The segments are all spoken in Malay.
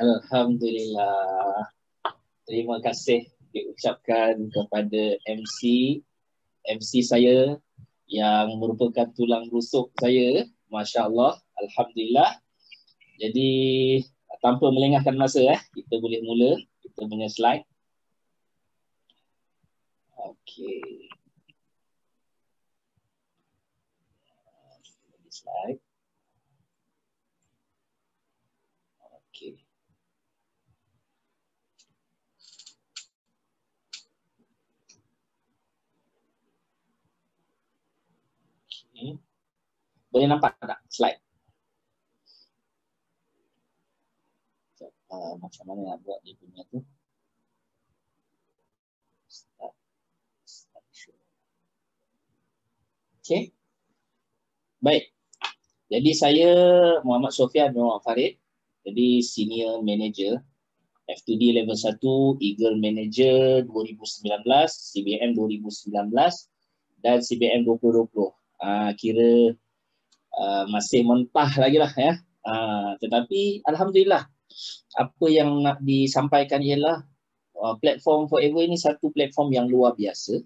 Alhamdulillah. Terima kasih diucapkan kepada MC saya yang merupakan tulang rusuk saya. Masya Allah, Alhamdulillah. Jadi tanpa melengahkan masa, kita boleh mula kita punya slide. Okey. Slide. Okey. Okay. Boleh nampak tak slide? Macam mana nak buat dia punya tu? Okey. Baik. Jadi saya Muhammad Sofian bin Muhammad Farid. Jadi senior manager F2D level 1 Eagle Manager 2019, CBM 2019 dan CBM 2020. Kira masih mentah lagi lah ya. Tetapi Alhamdulillah apa yang nak disampaikan ialah platform Forever ini satu platform yang luar biasa,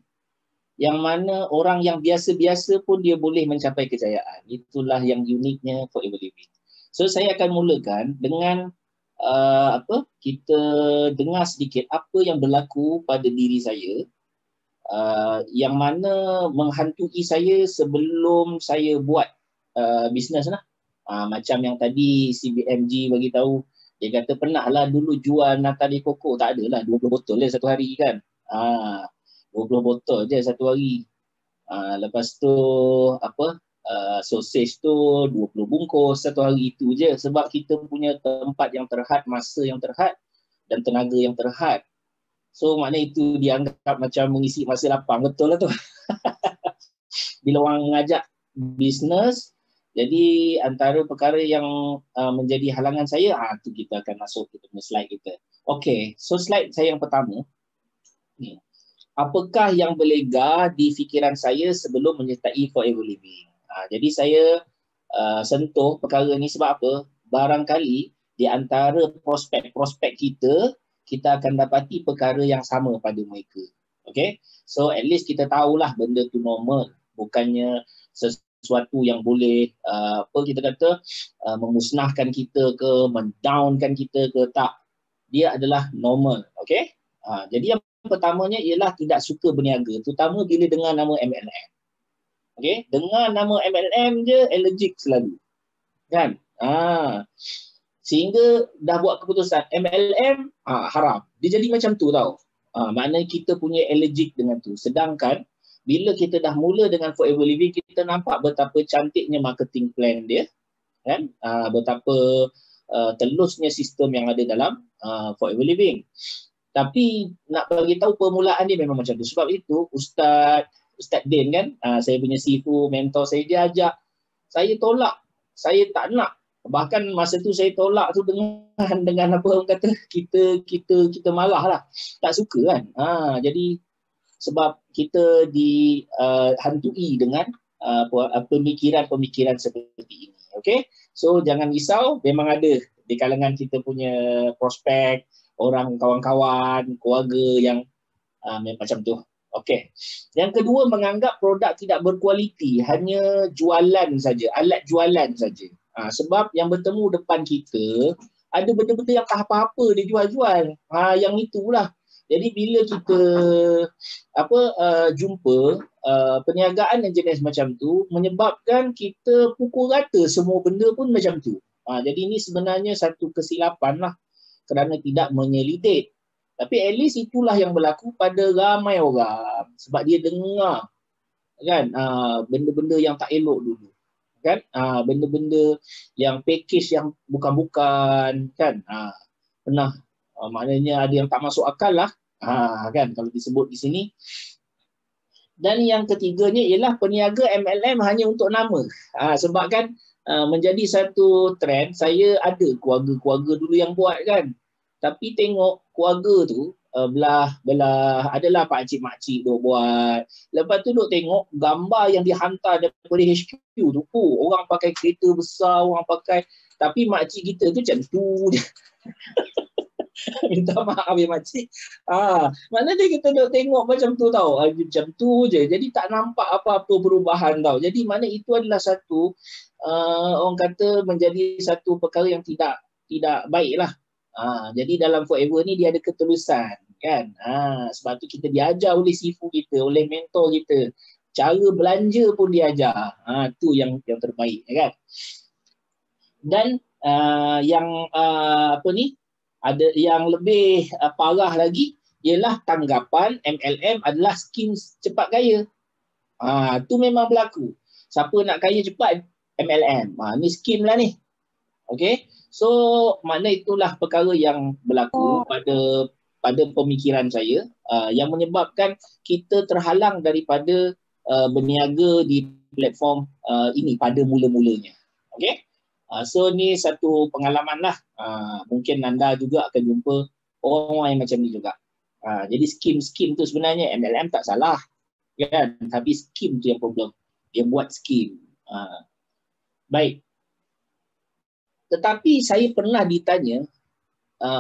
yang mana orang yang biasa-biasa pun dia boleh mencapai kejayaan. Itulah yang uniknya Forever Living. So saya akan mulakan dengan kita dengar sedikit apa yang berlaku pada diri saya, yang mana menghantui saya sebelum saya buat bisnes lah. Macam yang tadi CBMG bagi tahu, dia kata pernah lah dulu jual nata de coco, tak adalah 20 botol je satu hari kan. 20 botol je satu hari. Lepas tu sausage tu 20 bungkus satu hari, itu je. Sebab kita punya tempat yang terhad, masa yang terhad dan tenaga yang terhad. So maknanya itu dianggap macam mengisi masa lapang, betul lah tu. Bila orang mengajak bisnes, jadi antara perkara yang menjadi halangan saya, tu kita akan masuk ke slide kita. Okey, so slide saya yang pertama ni. Apakah yang berlega di fikiran saya sebelum menyertai Forever Living? Jadi saya sentuh perkara ni sebab apa? Barangkali di antara prospek-prospek kita akan dapati perkara yang sama pada mereka. Okay? So at least kita tahulah benda tu normal. Bukannya sesuatu yang boleh kita kata memusnahkan kita ke, mendownkan kita ke, tak. Dia adalah normal. Okay? Jadi yang pertamanya ialah tidak suka berniaga, terutama bila dengar nama MLM. Okey, dengar nama MLM je allergic selalu. Kan? Sehingga dah buat keputusan MLM haram. Dia jadi macam tu tau. Maknanya kita punya allergic dengan tu. Sedangkan bila kita dah mula dengan Forever Living, kita nampak betapa cantiknya marketing plan dia, kan? Betapa telusnya sistem yang ada dalam Forever Living. Tapi nak bagi tahu permulaan dia memang macam tu. Sebab itu Ustaz Din kan, saya punya sifu, mentor saya, dia ajak saya tolak. Saya tak nak. Bahkan masa tu saya tolak tu dengan apa orang kata, kita marah lah. Tak suka kan. Jadi sebab kita dihantui dengan pemikiran-pemikiran seperti ini. Okay? So jangan risau, memang ada di kalangan kita punya prospek, orang kawan-kawan, keluarga yang macam tu. Okey. Yang kedua, menganggap produk tidak berkualiti, hanya jualan saja, alat jualan saja. Sebab yang bertemu depan kita ada benda-benda yang tak apa-apa dia jual-jual. Yang itulah. Jadi bila kita jumpa perniagaan yang jenis macam tu, menyebabkan kita pukul rata semua benda pun macam tu. Jadi ini sebenarnya satu kesilapan lah, kerana tidak menyelidik. Tapi at least itulah yang berlaku pada ramai orang. Sebab dia dengar kan benda-benda yang tak elok dulu. Kan? Benda-benda yang package yang bukan-bukan kan. Pernah maknanya ada yang tak masuk akal lah. Kan kalau disebut di sini. Dan yang ketiganya ialah peniaga MLM hanya untuk nama. Sebab kan menjadi satu trend, saya ada keluarga-keluarga dulu yang buat kan. Tapi tengok keluarga tu belah adalah pakcik-makcik duk buat. Lepas tu duk tengok gambar yang dihantar daripada HQ tu. Orang pakai kereta besar, orang pakai, tapi makcik kita tu macam tu je. Minta maaf ya makcik. Maknanya kita duk tengok macam tu tau. Macam tu je. Jadi tak nampak apa-apa perubahan tau. Jadi mana itu adalah satu orang kata menjadi satu perkara yang tidak baik lah. Jadi dalam Forever ni dia ada ketulusan kan. Sebab tu kita diajar oleh sifu kita, oleh mentor kita. Cara belanja pun diajar. Tu yang terbaik kan. Dan yang apa ni, ada yang lebih parah lagi ialah tanggapan MLM adalah skim cepat kaya. Tu memang berlaku. Siapa nak kaya cepat, MLM. Ni skim lah ni. Okay. So, makna itulah perkara yang berlaku pada pemikiran saya yang menyebabkan kita terhalang daripada berniaga di platform ini pada mula-mulanya. Okay. So, ni satu pengalaman lah. Mungkin anda juga akan jumpa orang-orang yang macam ni juga. Jadi, skim-skim tu sebenarnya MLM tak salah. Kan? Tapi skim tu yang problem. Dia buat skim. Baik. Tetapi saya pernah ditanya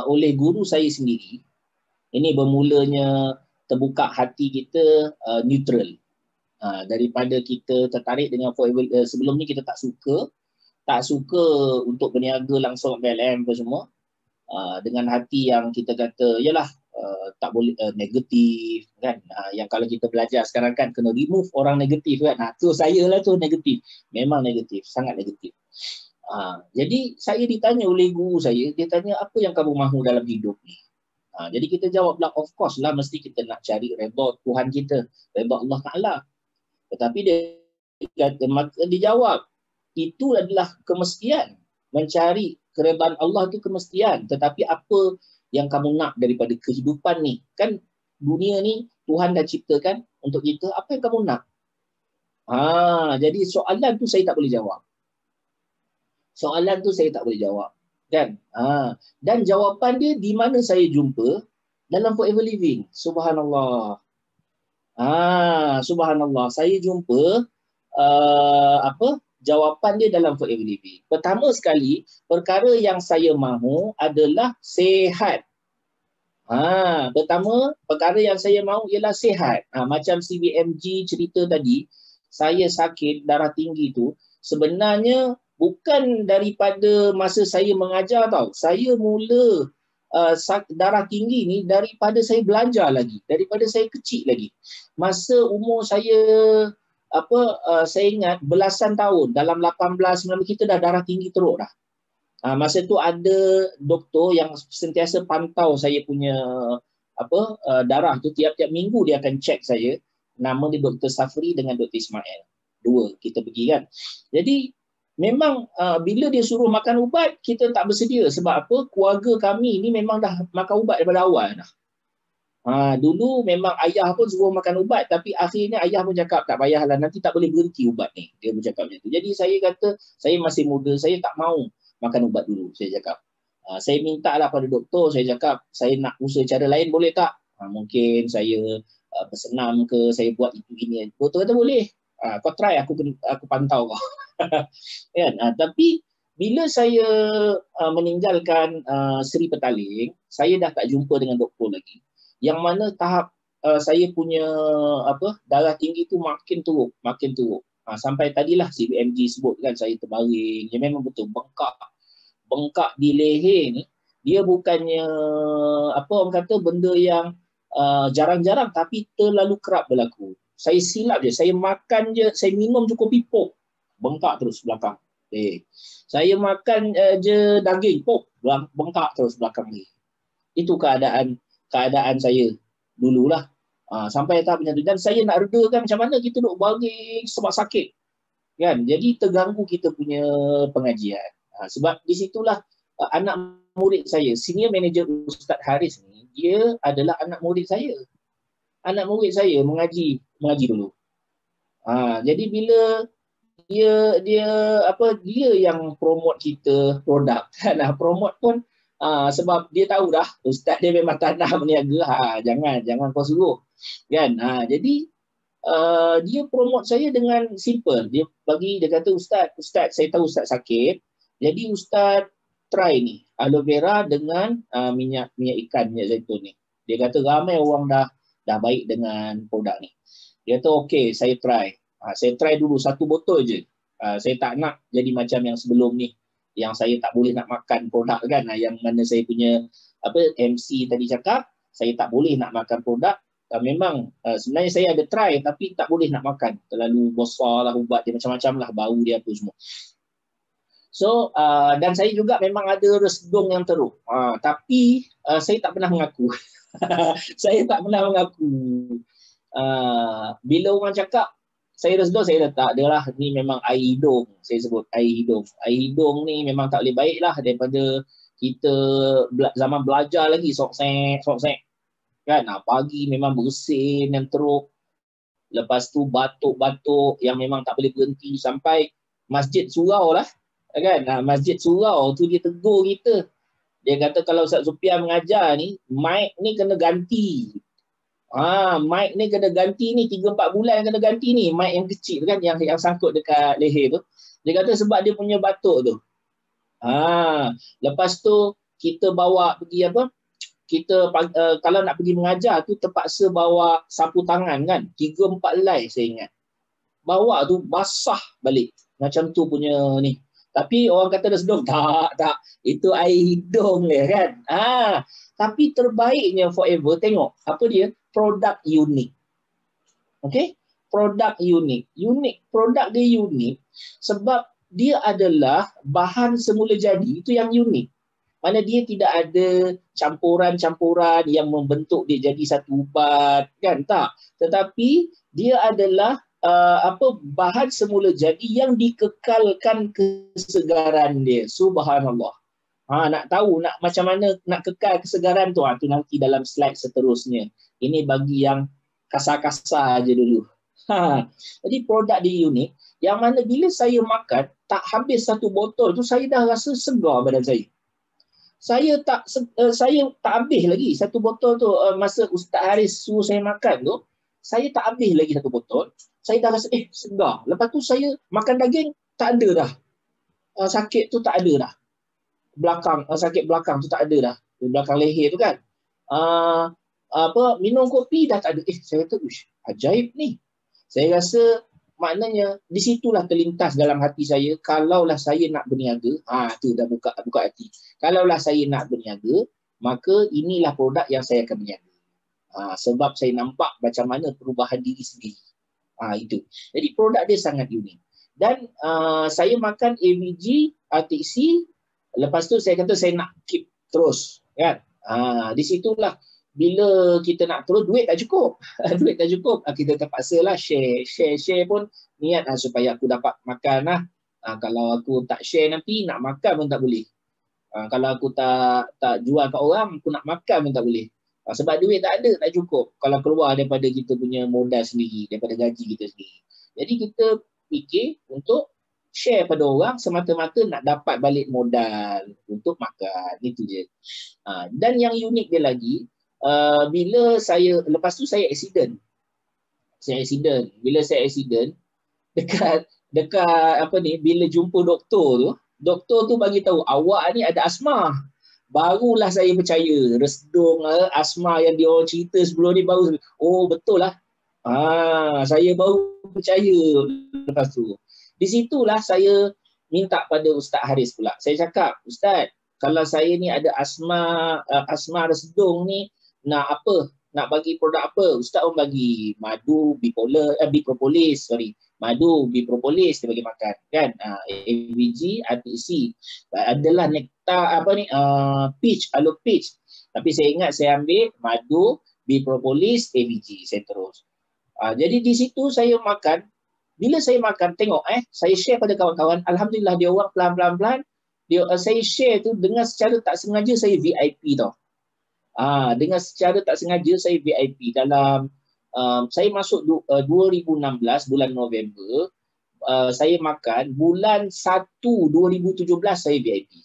oleh guru saya sendiri, ini bermulanya terbuka hati kita neutral. Daripada kita tertarik dengan Forever, sebelum ni kita tak suka untuk berniaga langsung MLM apa semua. Dengan hati yang kita kata, yalah tak boleh negatif kan. Yang kalau kita belajar sekarang kan kena remove orang negatif kan. Tu saya lah tu negatif. Memang negatif, sangat negatif. Jadi saya ditanya oleh guru saya, dia tanya apa yang kamu mahu dalam hidup ni? Jadi kita jawablah, of course lah mesti kita nak cari redha Tuhan kita, redha Allah Ta'ala. Tetapi dia jawab, itu adalah kemestian. Mencari keredaan Allah itu kemestian. Tetapi apa yang kamu nak daripada kehidupan ni? Kan dunia ni Tuhan dah ciptakan untuk kita, apa yang kamu nak? Jadi soalan tu saya tak boleh jawab. Soalan tu saya tak boleh jawab. Kan? Dan jawapan dia di mana saya jumpa? Dalam Forever Living. Subhanallah. Subhanallah. Saya jumpa jawapan dia dalam Forever Living. Pertama sekali, perkara yang saya mahu adalah sihat. Pertama, perkara yang saya mahu ialah sihat. Macam CBMG cerita tadi, saya sakit darah tinggi tu, sebenarnya bukan daripada masa saya mengajar tau. Saya mula darah tinggi ni daripada saya belajar lagi. Daripada saya kecil lagi. Masa umur saya, saya ingat belasan tahun. Dalam 18-19 kita dah darah tinggi teruk dah. Masa tu ada doktor yang sentiasa pantau saya punya darah tu. Tiap-tiap minggu dia akan cek saya. Nama dia Dr. Safri dengan Dr. Ismail. Dua kita pergi kan. Jadi memang bila dia suruh makan ubat, kita tak bersedia. Sebab apa? Keluarga kami ni memang dah makan ubat daripada awal dah. Dulu memang ayah pun suruh makan ubat, tapi akhirnya ayah pun cakap, tak payahlah, nanti tak boleh berhenti ubat ni. Dia pun cakap macam tu. Jadi saya kata, saya masih muda, saya tak mau makan ubat dulu, saya cakap. Saya minta lah pada doktor, saya cakap, saya nak usaha cara lain, boleh tak? Mungkin saya bersenam ke, saya buat itu ini. Doktor kata boleh. Kau try, aku pantau kau. Kan? Tapi bila saya meninggalkan Seri Petaling, saya dah tak jumpa dengan doktor lagi. Yang mana tahap saya punya darah tinggi tu makin teruk. Sampai tadilah CBMG sebut kan saya terbaring. Dia memang betul bengkak di leher ni. Dia bukannya orang kata benda yang jarang-jarang, tapi terlalu kerap berlaku. Saya silap je, saya makan je, saya minum je kopi pop, bengkak terus belakang. Saya makan je daging pop, bengkak terus belakang ni. Itu keadaan saya dululah. Sampai tahap macam tu. Dan saya nak redakan macam mana kita duk baring sebab sakit. Kan? Jadi terganggu kita punya pengajian. Sebab di situlah anak murid saya, senior manager Ustaz Haris ni, dia adalah anak murid saya. Anak murid saya mengaji dulu. Jadi bila dia yang promote kita produk. Promote pun Sebab dia tahu dah ustaz dia memang tak nak berniaga. Jangan kau suruh. Kan? Jadi dia promote saya dengan simple. Dia kata, Ustaz, saya tahu Ustaz sakit. Jadi Ustaz try ni aloe vera dengan minyak ikan, minyak zaitun ni. Dia kata ramai orang dah baik dengan produk ni. Dia kata okey, saya try. Saya try dulu 1 botol je. Saya tak nak jadi macam yang sebelum ni, yang saya tak boleh nak makan produk kan, yang mana saya punya MC tadi cakap, saya tak boleh nak makan produk. Memang sebenarnya saya ada try tapi tak boleh nak makan. Terlalu besar lah ubat dia, macam-macam lah, bau dia apa semua. So dan saya juga memang ada resdung yang teruk. Tapi saya tak pernah mengaku. Saya tak pernah mengaku. Bila orang cakap saya resdung, saya letak dia lah, ni memang air hidung. Saya sebut air hidung. Air hidung ni memang tak boleh baik lah daripada kita zaman belajar lagi, soksek. Kan, pagi memang bersin yang teruk. Lepas tu batuk-batuk yang memang tak boleh berhenti, sampai masjid surau lah. Kan, masjid surau tu dia tegur kita. Dia kata kalau Ustaz Sufian mengajar ni, mic ni kena ganti. Mic ni kena ganti ni, 3-4 bulan kena ganti ni. Mic yang kecil kan, yang sangkut dekat leher tu. Dia kata sebab dia punya batuk tu. Lepas tu kita bawa pergi kita kalau nak pergi mengajar tu terpaksa bawa sapu tangan kan, 3-4 helai saya ingat. Bawa tu basah balik. Macam tu punya ni. Tapi orang kata dah sedung. Tak. Itu air hidung dia kan. Tapi terbaiknya Forever, tengok. Apa dia? Produk unik. Okay? Produk unik. Produk dia unik sebab dia adalah bahan semula jadi. Itu yang unik. Mana dia tidak ada campuran-campuran yang membentuk dia jadi satu ubat, kan? Tak. Tetapi dia adalah bahan semula jadi yang dikekalkan kesegaran dia. Subhanallah. Nak tahu macam mana nak kekal kesegaran tu, tu nanti dalam slide seterusnya. Ini bagi yang kasar-kasar aja dulu. Jadi produk dia unik, yang mana bila saya makan tak habis 1 botol tu saya dah rasa segar badan saya. Saya tak habis lagi 1 botol tu. Masa Ustaz Haris suruh saya makan tu, saya tak habis lagi 1 botol. Saya dah rasa segar. Lepas tu saya makan daging, tak ada dah. Sakit tu tak ada dah. Sakit belakang tu tak ada dah. Belakang leher tu kan. Minum kopi dah tak ada. Saya kata, ajaib ni. Saya rasa maknanya di situlah terlintas dalam hati saya, kalaulah saya nak berniaga, tu dah buka hati. Kalaulah saya nak berniaga, maka inilah produk yang saya akan berniaga. Sebab saya nampak macam mana perubahan diri sendiri. Itu. Jadi produk dia sangat unik. Dan saya makan AVG, RTC, lepas tu saya kata saya nak keep terus, kan? Di situlah bila kita nak terus, duit tak cukup. Duit tak cukup. Kita terpaksalah share pun niat supaya aku dapat makan lah. Kalau aku tak share nanti, nak makan pun tak boleh. Kalau aku tak jual kat orang, aku nak makan pun tak boleh. Sebab duit tak ada, tak cukup. Kalau keluar daripada kita punya modal sendiri, daripada gaji kita sendiri. Jadi kita fikir untuk share pada orang semata-mata nak dapat balik modal untuk makan. Itu je. Dan yang unik dia lagi, bila saya, lepas tu saya accident. Bila saya accident, dekat bila jumpa doktor tu bagi tahu awak ni ada asma. Barulah saya percaya resdung asma yang dia orang cerita sebelum ni, baru betul lah. Saya baru percaya. Lepas tu di situlah saya minta pada Ustaz Haris pula. Saya cakap, Ustaz, kalau saya ni ada asma resdung ni, nak bagi produk apa? Ustaz orang bagi madu bipropolis, madu bipropolis dia bagi makan, kan? AVG, RTC. Adalah nektar peach, aloe peach. Tapi saya ingat saya ambil madu bipropolis, AVG, saya terus. Jadi di situ saya makan. Bila saya makan, tengok saya share pada kawan-kawan, alhamdulillah dia orang pelan-pelan saya share tu dengan secara tak sengaja saya VIP tau. Dengan secara tak sengaja saya VIP dalam saya masuk 2016 bulan November, saya makan bulan 1 2017 saya VIP.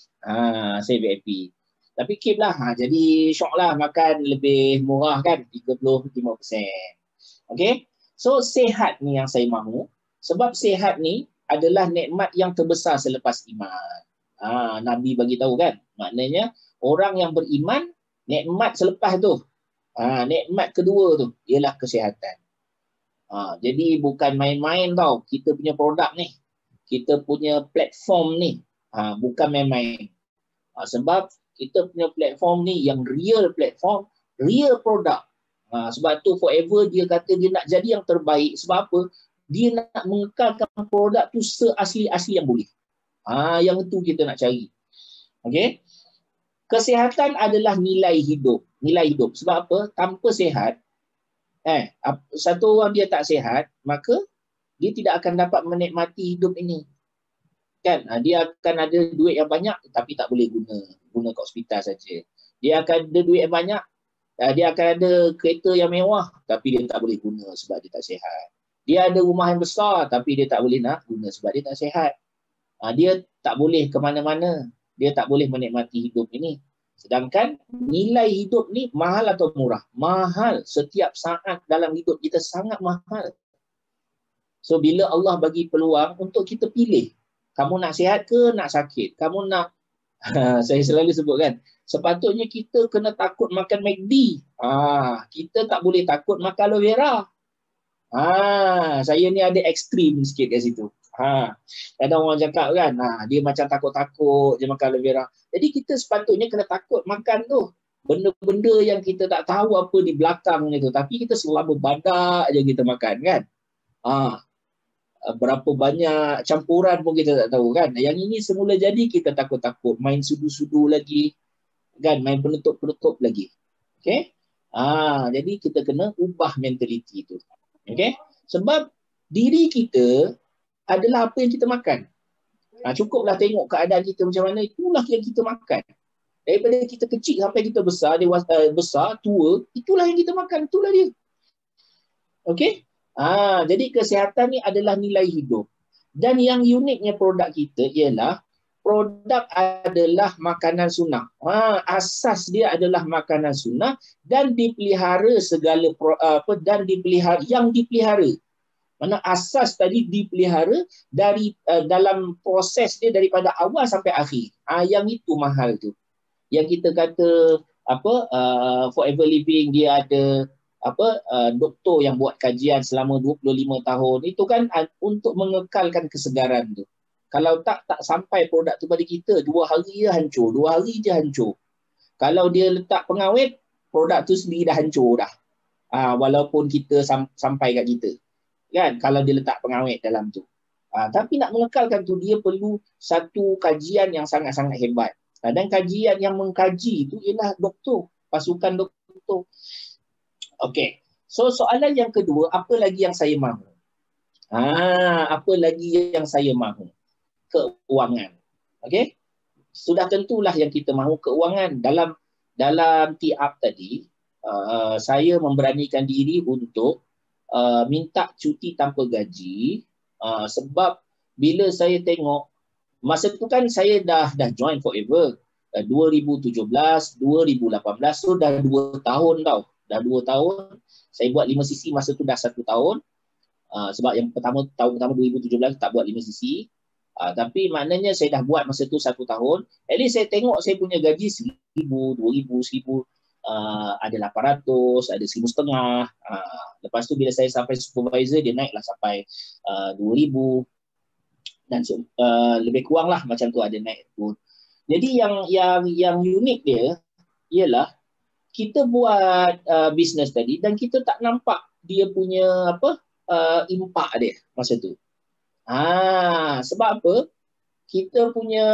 Saya VIP. Tapi keep lah. Jadi syok lah makan lebih murah kan, 35%. Okay. So sehat ni yang saya mahu. Sebab sehat ni adalah nikmat yang terbesar selepas iman. Nabi bagi tahu kan. Maknanya orang yang beriman, nikmat selepas tu. Nikmat kedua tu ialah kesihatan. Jadi bukan main-main tau. Kita punya produk ni. Kita punya platform ni. Bukan main-main. Sebab kita punya platform ni yang real platform, real produk. Sebab tu forever dia kata dia nak jadi yang terbaik. Sebab apa? Dia nak mengekalkan produk tu seasli-asli yang boleh. Yang tu kita nak cari. Okay? Kesihatan adalah nilai hidup. Nilai hidup. Sebab apa? Tanpa sihat, satu orang dia tak sihat, maka dia tidak akan dapat menikmati hidup ini. Kan? Dia akan ada duit yang banyak tapi tak boleh guna ke hospital saja. Dia akan ada duit yang banyak, dia akan ada kereta yang mewah tapi dia tak boleh guna sebab dia tak sihat. Dia ada rumah yang besar tapi dia tak boleh nak guna sebab dia tak sihat. Dia tak boleh ke mana-mana. Dia tak boleh menikmati hidup ini. Sedangkan nilai hidup ni mahal atau murah? Mahal. Setiap saat dalam hidup kita sangat mahal. So bila Allah bagi peluang untuk kita pilih, kamu nak sihat ke nak sakit? Kamu nak, saya selalu sebut kan, sepatutnya kita kena takut makan McD. Kita tak boleh takut makan aloe vera. Saya ni ada ekstrim sikit kat situ. Ada orang cakap kan, dia macam takut-takut je makan aloe vera. Jadi kita sepatutnya kena takut makan tu. Benda-benda yang kita tak tahu apa di belakangnya tu. Tapi kita selama badak je kita makan kan. Berapa banyak campuran pun kita tak tahu kan. Yang ini semula jadi kita takut-takut. Main sudu-sudu lagi. Kan, main penutup-penutup lagi. Okay. Jadi kita kena ubah mentaliti tu. Okay. Sebab diri kita adalah apa yang kita makan. Cukuplah tengok keadaan kita macam mana, itulah yang kita makan. Daripada kita kecil sampai kita besar, dewasa, besar, tua, itulah yang kita makan, itulah dia. Okey? Jadi kesihatan ni adalah nilai hidup. Dan yang uniknya produk kita ialah produk adalah makanan sunnah. Asas dia adalah makanan sunnah dan dipelihara segala dan dipelihara yang dipelihara. Mana asas tadi dipelihara dari dalam proses dia daripada awal sampai akhir. Yang itu mahal tu. Yang kita kata Forever Living, dia ada doktor yang buat kajian selama 25 tahun. Itu kan untuk mengekalkan kesegaran tu. Kalau tak sampai produk tu pada kita, 2 hari je hancur, 2 hari je hancur. Kalau dia letak pengawet, produk tu sendiri dah hancur dah. Walaupun kita sampai kat kita. Kan, kalau dia letak pengawet dalam tu. Tapi nak mengekalkan tu, dia perlu satu kajian yang sangat-sangat hebat. Dan kajian yang mengkaji itu ialah doktor, pasukan doktor. Okey. So soalan yang kedua, apa lagi yang saya mahu? Apa lagi yang saya mahu? Keuangan. Okey. Sudah tentulah yang kita mahu keuangan. Dalam tiap tadi, saya memberanikan diri untuk minta cuti tanpa gaji, sebab bila saya tengok masa tu kan saya dah join Forever 2017, 2018, so dah 2 tahun tau. Dah 2 tahun. Saya buat 5 sisi masa tu dah 1 tahun. Sebab yang tahun pertama 2017 tak buat 5 sisi. Tapi maknanya saya dah buat masa tu 1 tahun. At least saya tengok saya punya gaji 1,000, 2,000, 1,000. Ada 800, ada 1,500. Lepas tu bila saya sampai supervisor, dia naiklah sampai 2,000. Dan lebih kurang lah macam tu, ada naik pun. Jadi yang unik dia ialah kita buat bisnes tadi dan kita tak nampak dia punya impak dia masa tu. Sebab apa? Kita punya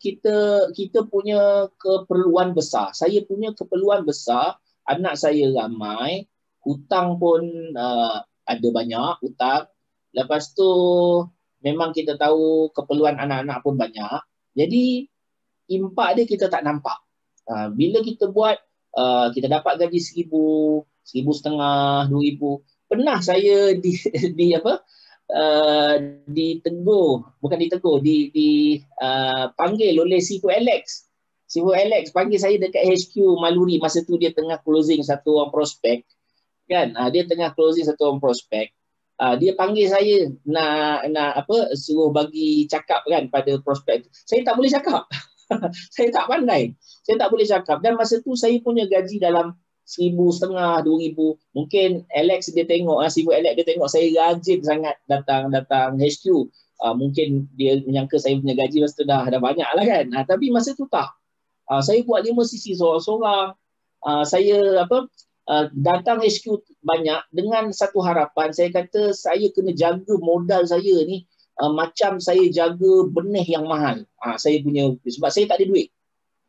kita punya keperluan besar. Saya punya keperluan besar, anak saya ramai, hutang pun ada banyak hutang. Lepas tu memang kita tahu keperluan anak-anak pun banyak. Jadi impak dia kita tak nampak. Bila kita buat, kita dapat gaji 1,000, 1,500, 2,000. Pernah saya ditegur, bukan ditegur, panggil oleh Sifu Alex. CEO Alex panggil saya dekat HQ Maluri, masa tu dia tengah closing satu orang prospek kan. Dia tengah closing satu orang prospek. Dia panggil saya nak apa, suruh bagi cakap kan pada prospek. Saya tak boleh cakap. Saya tak pandai. Saya tak boleh cakap. Dan masa tu saya punya gaji dalam 1,500, 2,000. Mungkin Alex dia tengok, CEO Alex dia tengok saya rajin sangat datang HQ. Mungkin dia menyangka saya punya gaji masa tu dah banyak lah kan. Tapi masa tu tak. Saya buat 5 sisi seorang-seorang. Saya datang HQ banyak dengan satu harapan. Saya kata saya kena jaga modal saya ni macam saya jaga benih yang mahal. Saya punya, sebab saya tak ada duit.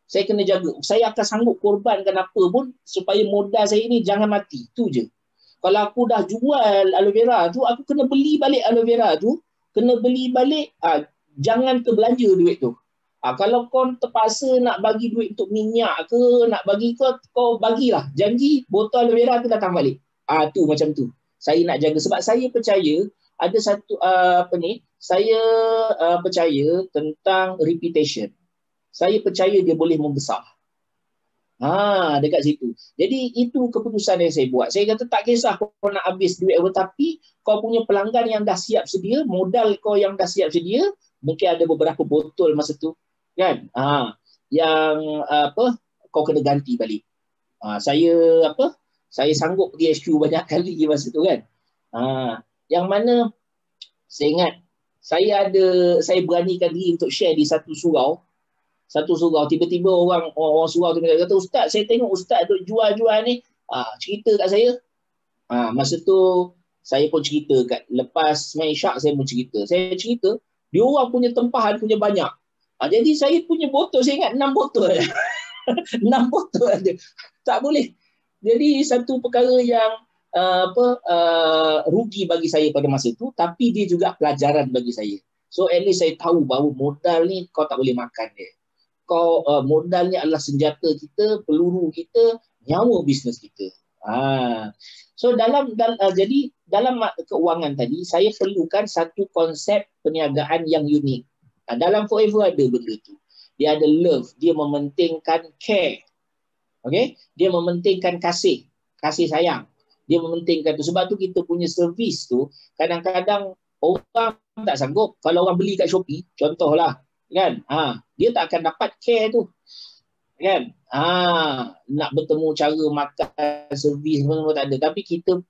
Saya kena jaga. Saya akan sanggup korbankan apa pun supaya modal saya ni jangan mati. Itu je. Kalau aku dah jual aloe vera tu, aku kena beli balik aloe vera tu. Kena beli balik. Jangan terbelanja duit tu. Kalau kau terpaksa nak bagi duit untuk minyak ke, nak bagi kau bagilah. Janji botol aloe vera tu datang balik. Tu macam tu. Saya nak jaga. Sebab saya percaya ada satu saya percaya tentang reputation. Saya percaya dia boleh membesar. Dekat situ. Jadi itu keputusan yang saya buat. Saya kata tak kisah kau nak habis duit apa, tapi kau punya pelanggan yang dah siap sedia, modal kau yang dah siap sedia, mungkin ada beberapa botol masa tu kan. Yang kau kena ganti balik. Saya sanggup pergi HQ banyak kali masa tu kan. Yang mana saya ingat saya beranikan diri untuk share di satu surau. Tiba-tiba orang surau tu kata, "Ustaz, saya tengok Ustaz tu jual-jual ni." Cerita kat saya. Masa tu saya pun cerita lepas main syak saya pun cerita. Saya cerita, dia orang punya tempahan punya banyak. Jadi saya punya botol, saya ingat 6 botol. 6 botol ada. Tak boleh. Jadi satu perkara yang rugi bagi saya pada masa tu, tapi dia juga pelajaran bagi saya. So at least saya tahu bahawa modal ni kau tak boleh makan dia. Modal ni adalah senjata kita, peluru kita, nyawa bisnes kita. So jadi dalam keuangan tadi saya perlukan satu konsep perniagaan yang unik. Dalam Forever ada benda tu. Dia ada love, dia mementingkan care. Okay? Dia mementingkan kasih sayang. Dia mementingkan tu. Sebab tu kita punya servis tu kadang-kadang orang tak sanggup. Kalau orang beli kat Shopee, contohlah kan, dia tak akan dapat care tu kan. Nak bertemu cara makan, servis semua tak ada, tapi kita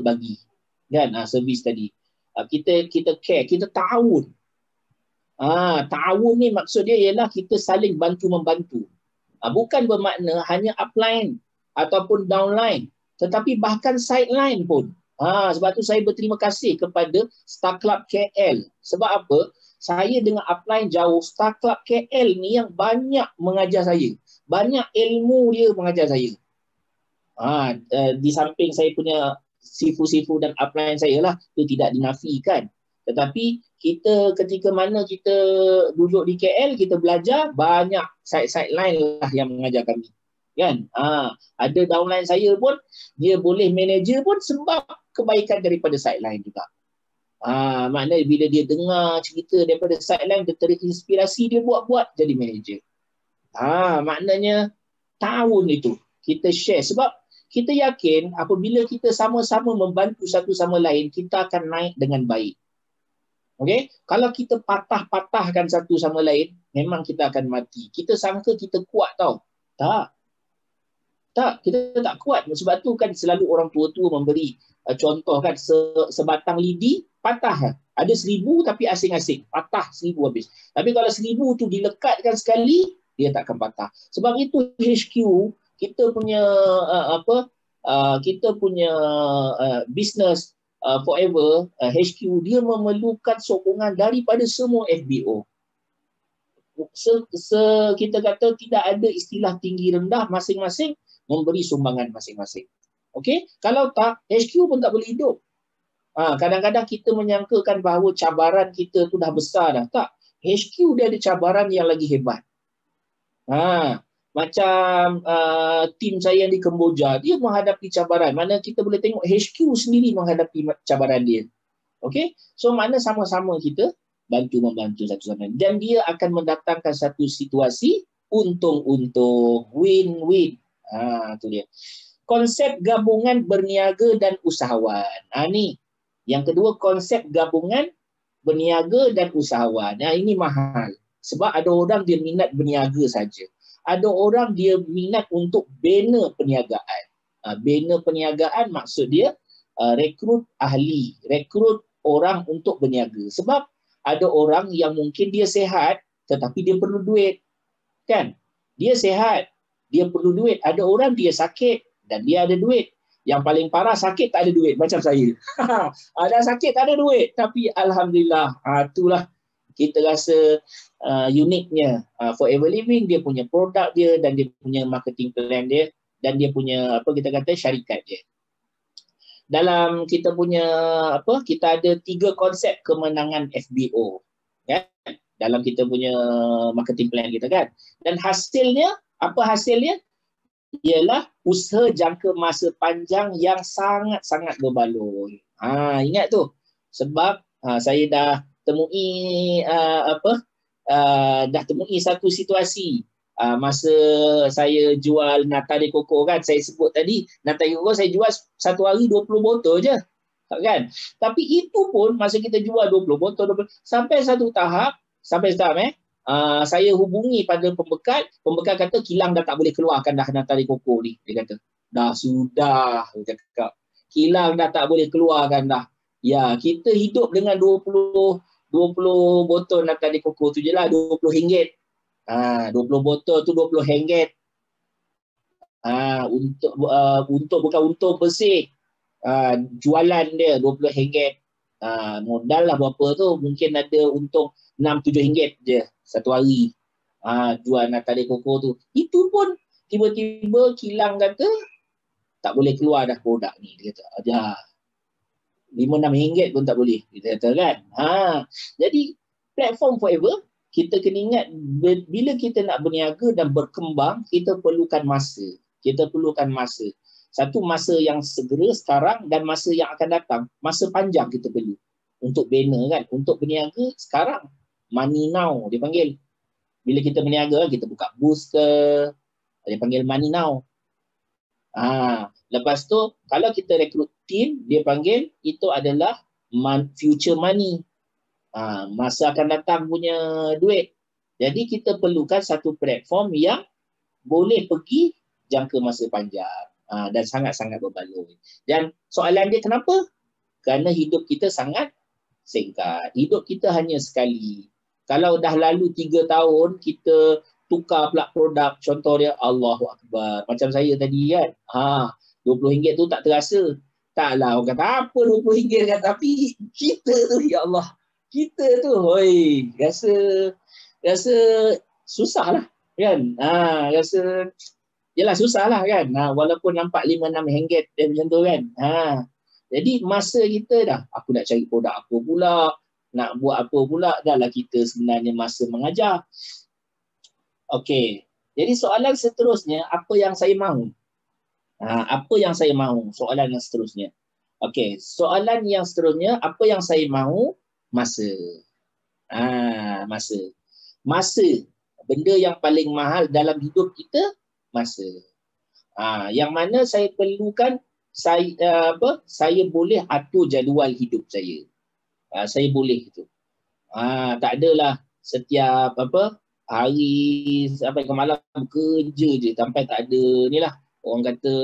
bagi kan, servis tadi. Kita care, kita ta'awun. Ta'awun ni maksud dia ialah kita saling bantu-membantu. Bukan bermakna hanya upline ataupun downline, tetapi bahkan sideline pun. Sebab tu saya berterima kasih kepada Star Club KL. Sebab apa? Saya dengan upline jauh, Star Club KL ni yang banyak mengajar saya. Banyak ilmu dia mengajar saya. Di samping saya punya sifu-sifu dan upline saya lah, itu tidak dinafikan. Tetapi kita ketika mana kita duduk di KL, kita belajar, banyak side-line lah yang mengajar kami. Kan? Ada downline saya pun, dia boleh manager pun sebab kebaikan daripada sideline juga. Maknanya bila dia dengar cerita daripada sideline, dia terinspirasi, dia buat jadi manager. Maknanya tahun itu kita share. Sebab kita yakin apabila kita sama-sama membantu satu sama lain, kita akan naik dengan baik. Okay? Kalau kita patah-patahkan satu sama lain, memang kita akan mati. Kita sangka kita kuat tau. Tak, kita tak kuat. Sebab tu kan selalu orang tua-tua memberi contoh kan, sebatang lidi patah. Ada 1,000 tapi asing-asing. Patah 1,000 habis. Tapi kalau 1,000 tu dilekatkan sekali, dia tak akan patah. Sebab itu HQ, kita punya business Forever, HQ, dia memerlukan sokongan daripada semua FBO. Kita kata tidak ada istilah tinggi rendah, masing-masing memberi sumbangan masing-masing. Okey? Kalau tak, HQ pun tak boleh hidup. Kadang-kadang kita menyangkakan bahawa cabaran kita tu dah besar dah. Tak. HQ dia ada cabaran yang lagi hebat. Macam tim saya di Kemboja, dia menghadapi cabaran. Mana kita boleh tengok HQ sendiri menghadapi cabaran dia. Okey? So mana sama-sama kita bantu-membantu satu sama lain. Dan dia akan mendatangkan satu situasi untung-untung, win-win. Tu dia. Konsep gabungan berniaga dan usahawan. Ni. Yang kedua, konsep gabungan berniaga dan usahawan. Ini mahal. Sebab ada orang dia minat berniaga saja. Ada orang dia minat untuk bina perniagaan. Bina perniagaan maksud dia rekrut ahli, rekrut orang untuk berniaga. Sebab ada orang yang mungkin dia sihat tetapi dia perlu duit. Kan? Dia sihat, dia perlu duit. Ada orang dia sakit dan dia ada duit. Yang paling parah sakit tak ada duit macam saya. Ada sakit tak ada duit tapi alhamdulillah. Itulah kita rasa uniknya Forever Living, dia punya produk dia dan dia punya marketing plan dia dan dia punya apa kita kata syarikat dia. Dalam kita punya kita ada 3 konsep kemenangan FBO kan dalam kita punya marketing plan kita kan. Dan hasilnya, apa hasilnya? Ialah usaha jangka masa panjang yang sangat-sangat berbaloi. Ingat tu. Sebab saya dah temui dah temui satu situasi masa saya jual nata de coco kan, saya sebut tadi nata de coco saya jual satu hari 20 botol je kan. Tapi itu pun masa kita jual 20 botol sampai satu tahap saya hubungi pada pembekal kata kilang dah tak boleh keluarkan dah nata de coco ni. Dia kata dah sudah, dia cakap kilang dah tak boleh keluarkan dah. Ya, kita hidup dengan 20 botol nata de coco tu je lah, RM20. 20 botol tu RM20. Untuk bukan untung bersih. Jualan dia RM20. Modal lah berapa tu, mungkin ada untung RM6-7 je satu hari. Jual nata de coco tu. Itu pun tiba-tiba kilang kata tak boleh keluar dah produk ni. Dia kata, RM5-6 pun tak boleh. Dia kata kan. Jadi platform Forever, kita kena ingat bila kita nak berniaga dan berkembang, kita perlukan masa. Satu masa yang segera sekarang dan masa yang akan datang. Masa panjang kita perlu untuk bina kan. Untuk berniaga sekarang. Money now dia panggil. Bila kita berniaga, kita buka boost ke, dia panggil money now. Lepas tu, kalau kita rekrut team, dia panggil itu adalah future money. Masa akan datang punya duit. Jadi kita perlukan satu platform yang boleh pergi jangka masa panjang dan sangat-sangat berbaloi. Dan soalan dia kenapa? Kerana hidup kita sangat singkat. Hidup kita hanya sekali. Kalau dah lalu 3 tahun, kita tukar pula produk. Contoh dia, Allahu Akbar. Macam saya tadi kan. RM20 tu tak terasa. Taklah orang kata apa RM20 kan. Tapi kita tu, ya Allah. Kita tu, rasa susah lah kan. Yelah susah lah kan. Walaupun nampak RM5-6 dia macam tu kan. Jadi masa kita dah, aku nak cari produk apa pula, nak buat apa pula, dah lah kita sebenarnya masa mengajar. Okey. Jadi soalan seterusnya, apa yang saya mahu? Apa yang saya mahu? Soalan yang seterusnya. Okey, soalan yang seterusnya, apa yang saya mahu? Masa. Masa. Benda yang paling mahal dalam hidup kita, masa. Yang mana saya perlukan, saya boleh atur jadual hidup saya. Saya boleh itu. Tak adalah setiap hari sampai ke malam kerja je sampai tak ada ni lah. Orang kata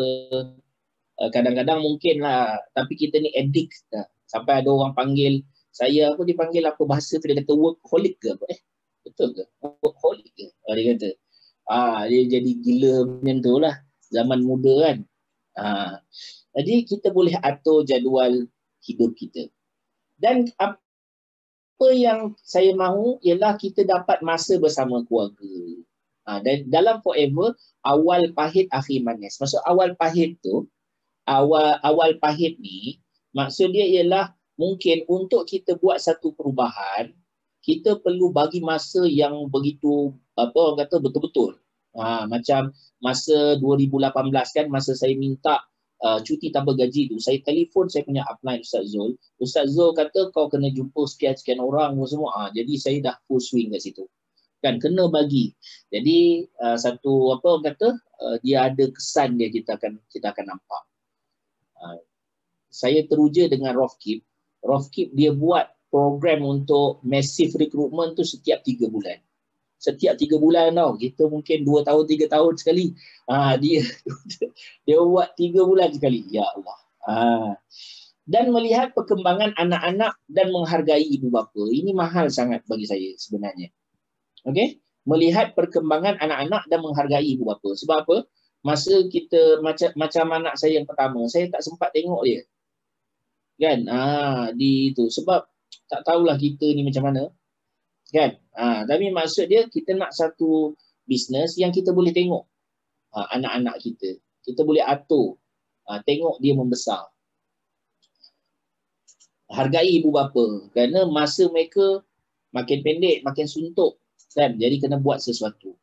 kadang-kadang mungkin lah, tapi kita ni addict dah. Sampai ada orang panggil saya, dipanggil apa bahasa tu, dia kata workaholic ke apa? Betul ke? Workaholic ke? Dia kata. Dia jadi gila macam tu lah. Zaman muda kan. Jadi kita boleh atur jadual hidup kita. Dan apa yang saya mahu ialah kita dapat masa bersama keluarga. Dan dalam Forever, awal pahit akhir manis. Maksud awal pahit tu, awal pahit ni, maksud dia ialah mungkin untuk kita buat satu perubahan, kita perlu bagi masa yang begitu, orang kata betul-betul. Macam masa 2018 kan, masa saya minta cuti tanpa gaji tu, saya telefon saya punya upline Ustaz Zul. Ustaz Zul kata kau kena jumpa sekian-sekian orang semua. Jadi saya dah full swing kat situ. Kan kena bagi. Jadi satu apa orang kata dia ada kesan dia kita akan nampak. Saya teruja dengan Rothkip. Rothkip dia buat program untuk massive recruitment tu setiap 3 bulan. Setiap 3 bulan tau. Kita mungkin 2 tahun, 3 tahun sekali. Dia buat 3 bulan sekali. Ya Allah. Dan melihat perkembangan anak-anak dan menghargai ibu bapa. Ini mahal sangat bagi saya sebenarnya. Okey? Melihat perkembangan anak-anak dan menghargai ibu bapa. Sebab apa? Masa kita macam anak saya yang pertama, saya tak sempat tengok dia. Kan? Di itu sebab tak tahulah kita ni macam mana. Kan? Tapi maksud dia kita nak satu bisnes yang kita boleh tengok anak-anak kita. Kita boleh atur. Tengok dia membesar. Hargai ibu bapa kerana masa mereka makin pendek, makin suntuk kan. Jadi kena buat sesuatu.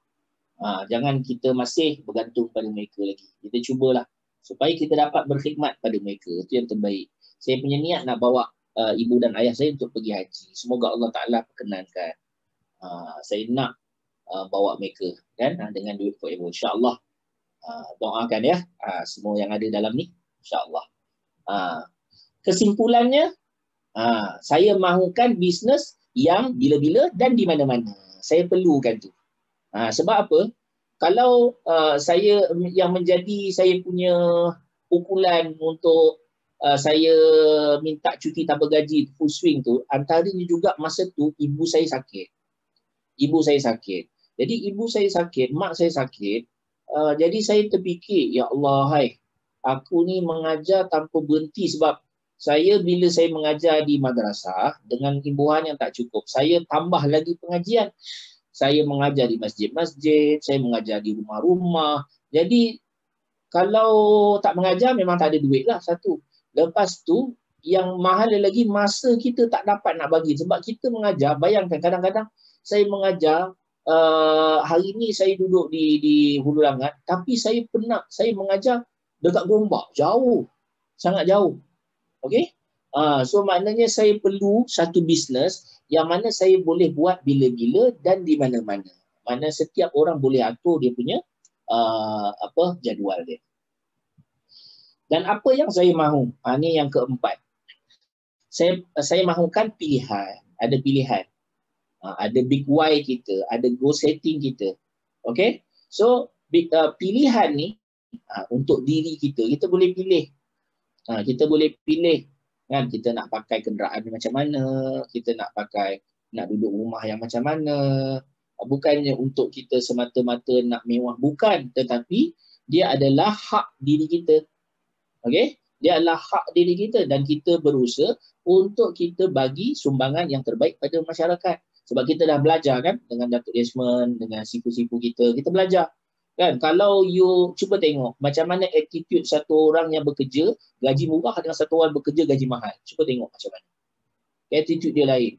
Jangan kita masih bergantung pada mereka lagi. Kita cubalah supaya kita dapat berkhidmat pada mereka. Itu yang terbaik. Saya punya niat nak bawa ibu dan ayah saya untuk pergi haji. Semoga Allah Ta'ala perkenankan. Saya nak bawa mereka kan dengan duit forever. InsyaAllah. Doakan ya semua yang ada dalam ni. InsyaAllah. Kesimpulannya, saya mahukan bisnes yang bila-bila dan di mana-mana. Saya perlukan tu. Sebab apa? Kalau saya yang menjadi saya punya pukulan untuk saya minta cuti tanpa gaji full swing tu, antaranya juga masa tu ibu saya sakit. Jadi ibu saya sakit, mak saya sakit. Jadi saya terfikir, ya Allah, aku ni mengajar tanpa berhenti sebab saya bila saya mengajar di madrasah dengan imbuhan yang tak cukup, saya tambah lagi pengajian. Saya mengajar di masjid-masjid, saya mengajar di rumah-rumah. Jadi kalau tak mengajar memang tak ada duit lah satu. Lepas tu yang mahal lagi masa kita tak dapat nak bagi. Sebab kita mengajar, bayangkan kadang-kadang saya mengajar, hari ni saya duduk di Hulu Langat, tapi saya mengajar dekat Gombak, jauh, sangat jauh. Okey? So maknanya saya perlu satu bisnes yang mana saya boleh buat bila-bila dan di mana-mana. Mana setiap orang boleh atur dia punya jadual dia. Dan apa yang saya mahu? Ini yang keempat. Saya mahukan pilihan. Ada pilihan. Ada big why kita, ada goal setting kita. Okey? So pilihan ni untuk diri kita, kita boleh pilih. Kita boleh pilih kan, kita nak pakai kenderaan macam mana, kita nak duduk rumah yang macam mana. Bukannya untuk kita semata-mata nak mewah, bukan, tetapi dia adalah hak diri kita. Okey? Dia adalah hak diri kita dan kita berusaha untuk kita bagi sumbangan yang terbaik pada masyarakat. Sebab kita dah belajar kan dengan Datuk Desmond, dengan sipu-sipu kita belajar. Kan, kalau you cuba tengok macam mana attitude satu orang yang bekerja gaji murah dengan satu orang bekerja gaji mahal. Cuba tengok macam mana. Attitude dia lain.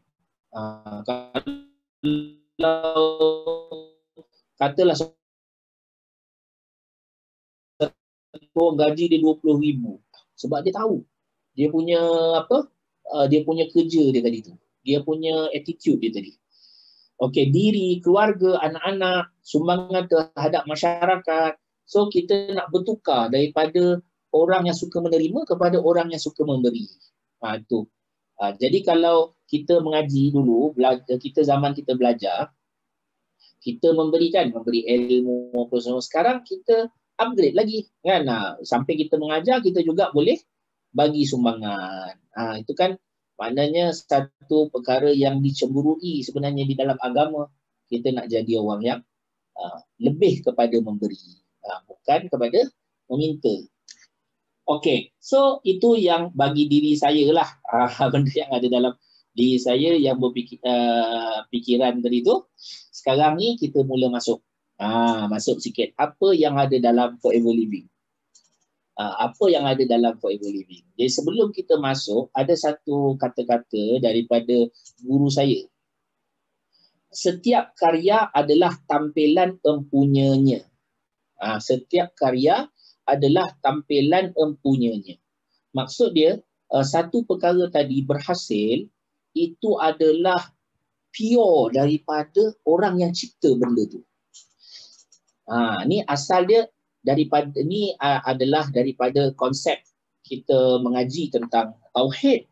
Kalau katalah satu orang gaji dia 20,000 sebab dia tahu dia punya dia punya kerja dia tadi tu. Dia punya attitude dia tadi. Okey, diri, keluarga, anak-anak, sumbangan terhadap masyarakat. So kita nak bertukar daripada orang yang suka menerima kepada orang yang suka memberi. Itu. Jadi kalau kita mengaji dulu, kita zaman kita belajar, kita memberi ilmu apa semua. Sekarang kita upgrade lagi kan. Sampai kita mengajar, kita juga boleh bagi sumbangan. Itu kan maknanya satu perkara yang dicemburui sebenarnya di dalam agama. Kita nak jadi orang yang lebih kepada memberi, bukan kepada meminta. Okey, so itu yang bagi diri saya lah, benda yang ada dalam diri saya yang pikiran tadi tu. Sekarang ni kita mula masuk sikit apa yang ada dalam Forever Living. Apa yang ada dalam Forever Living. Jadi sebelum kita masuk, ada satu kata-kata daripada guru saya. Setiap karya adalah tampilan empunyanya. Setiap karya adalah tampilan empunyanya. Maksud dia, satu perkara tadi berhasil, itu adalah pure daripada orang yang cipta benda tu. Ni asal dia daripada ni adalah daripada konsep kita mengaji tentang tauhid.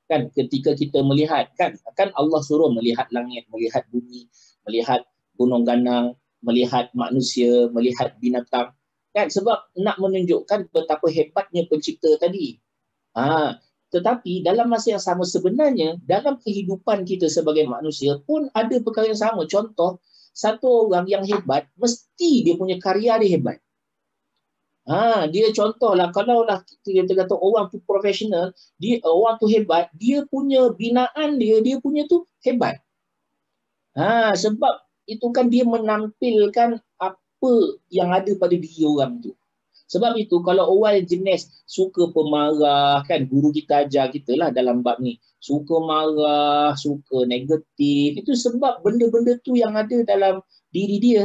Kan ketika kita melihat kan Allah suruh melihat langit, melihat bumi, melihat gunung ganang, melihat manusia, melihat binatang, kan, sebab nak menunjukkan betapa hebatnya pencipta tadi. Tetapi dalam masa yang sama sebenarnya dalam kehidupan kita sebagai manusia pun ada perkara yang sama. Contoh, satu orang yang hebat mesti dia punya karya dia hebat. Dia contohlah, kalau lah kita kata orang tu profesional, orang tu hebat, dia punya binaan dia punya tu hebat. Sebab itu kan dia menampilkan apa yang ada pada diri orang tu. Sebab itu kalau orang jenis suka pemarah, kan guru kita ajar kita lah dalam bab ni, suka marah, suka negatif, itu sebab benda-benda tu yang ada dalam diri dia.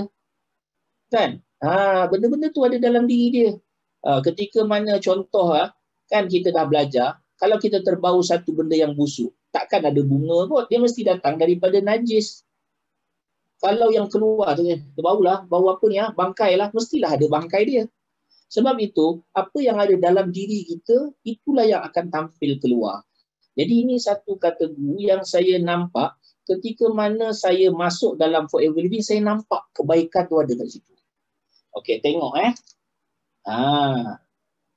Kan? Benda-benda tu ada dalam diri dia. Ketika mana contoh kan kita dah belajar, kalau kita terbau satu benda yang busuk, takkan ada bunga kot, dia mesti datang daripada najis. Kalau yang keluar tu terbaulah, bau apa ni, bangkai lah, mestilah ada bangkai dia. Sebab itu, apa yang ada dalam diri kita, itulah yang akan tampil keluar. Jadi ini satu kategori yang saya nampak ketika mana saya masuk dalam Forever Living, saya nampak kebaikan tu ada kat situ. Okey, tengok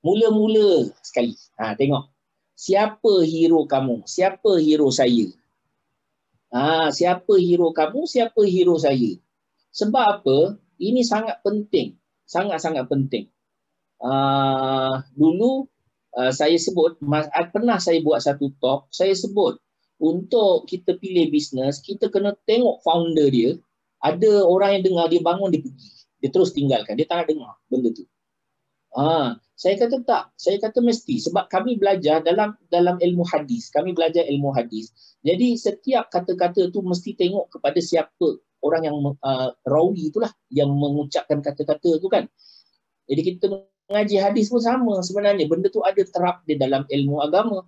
mula-mula sekali. Tengok. Siapa hero kamu? Siapa hero saya? Siapa hero kamu? Siapa hero saya? Sebab apa? Ini sangat penting. Sangat-sangat penting. Dulu saya sebut, pernah saya buat satu talk, saya sebut untuk kita pilih bisnes, kita kena tengok founder dia. Ada orang yang dengar, dia bangun, dia pergi. Dia terus tinggalkan. Dia tak nak dengar benda tu. Saya kata tak. Saya kata mesti. Sebab kami belajar dalam ilmu hadis. Kami belajar ilmu hadis. Jadi setiap kata-kata tu mesti tengok kepada siapa orang yang rawi itulah yang mengucapkan kata-kata tu kan. Jadi kita mengaji hadis pun sama sebenarnya. Benda tu ada terap di dalam ilmu agama.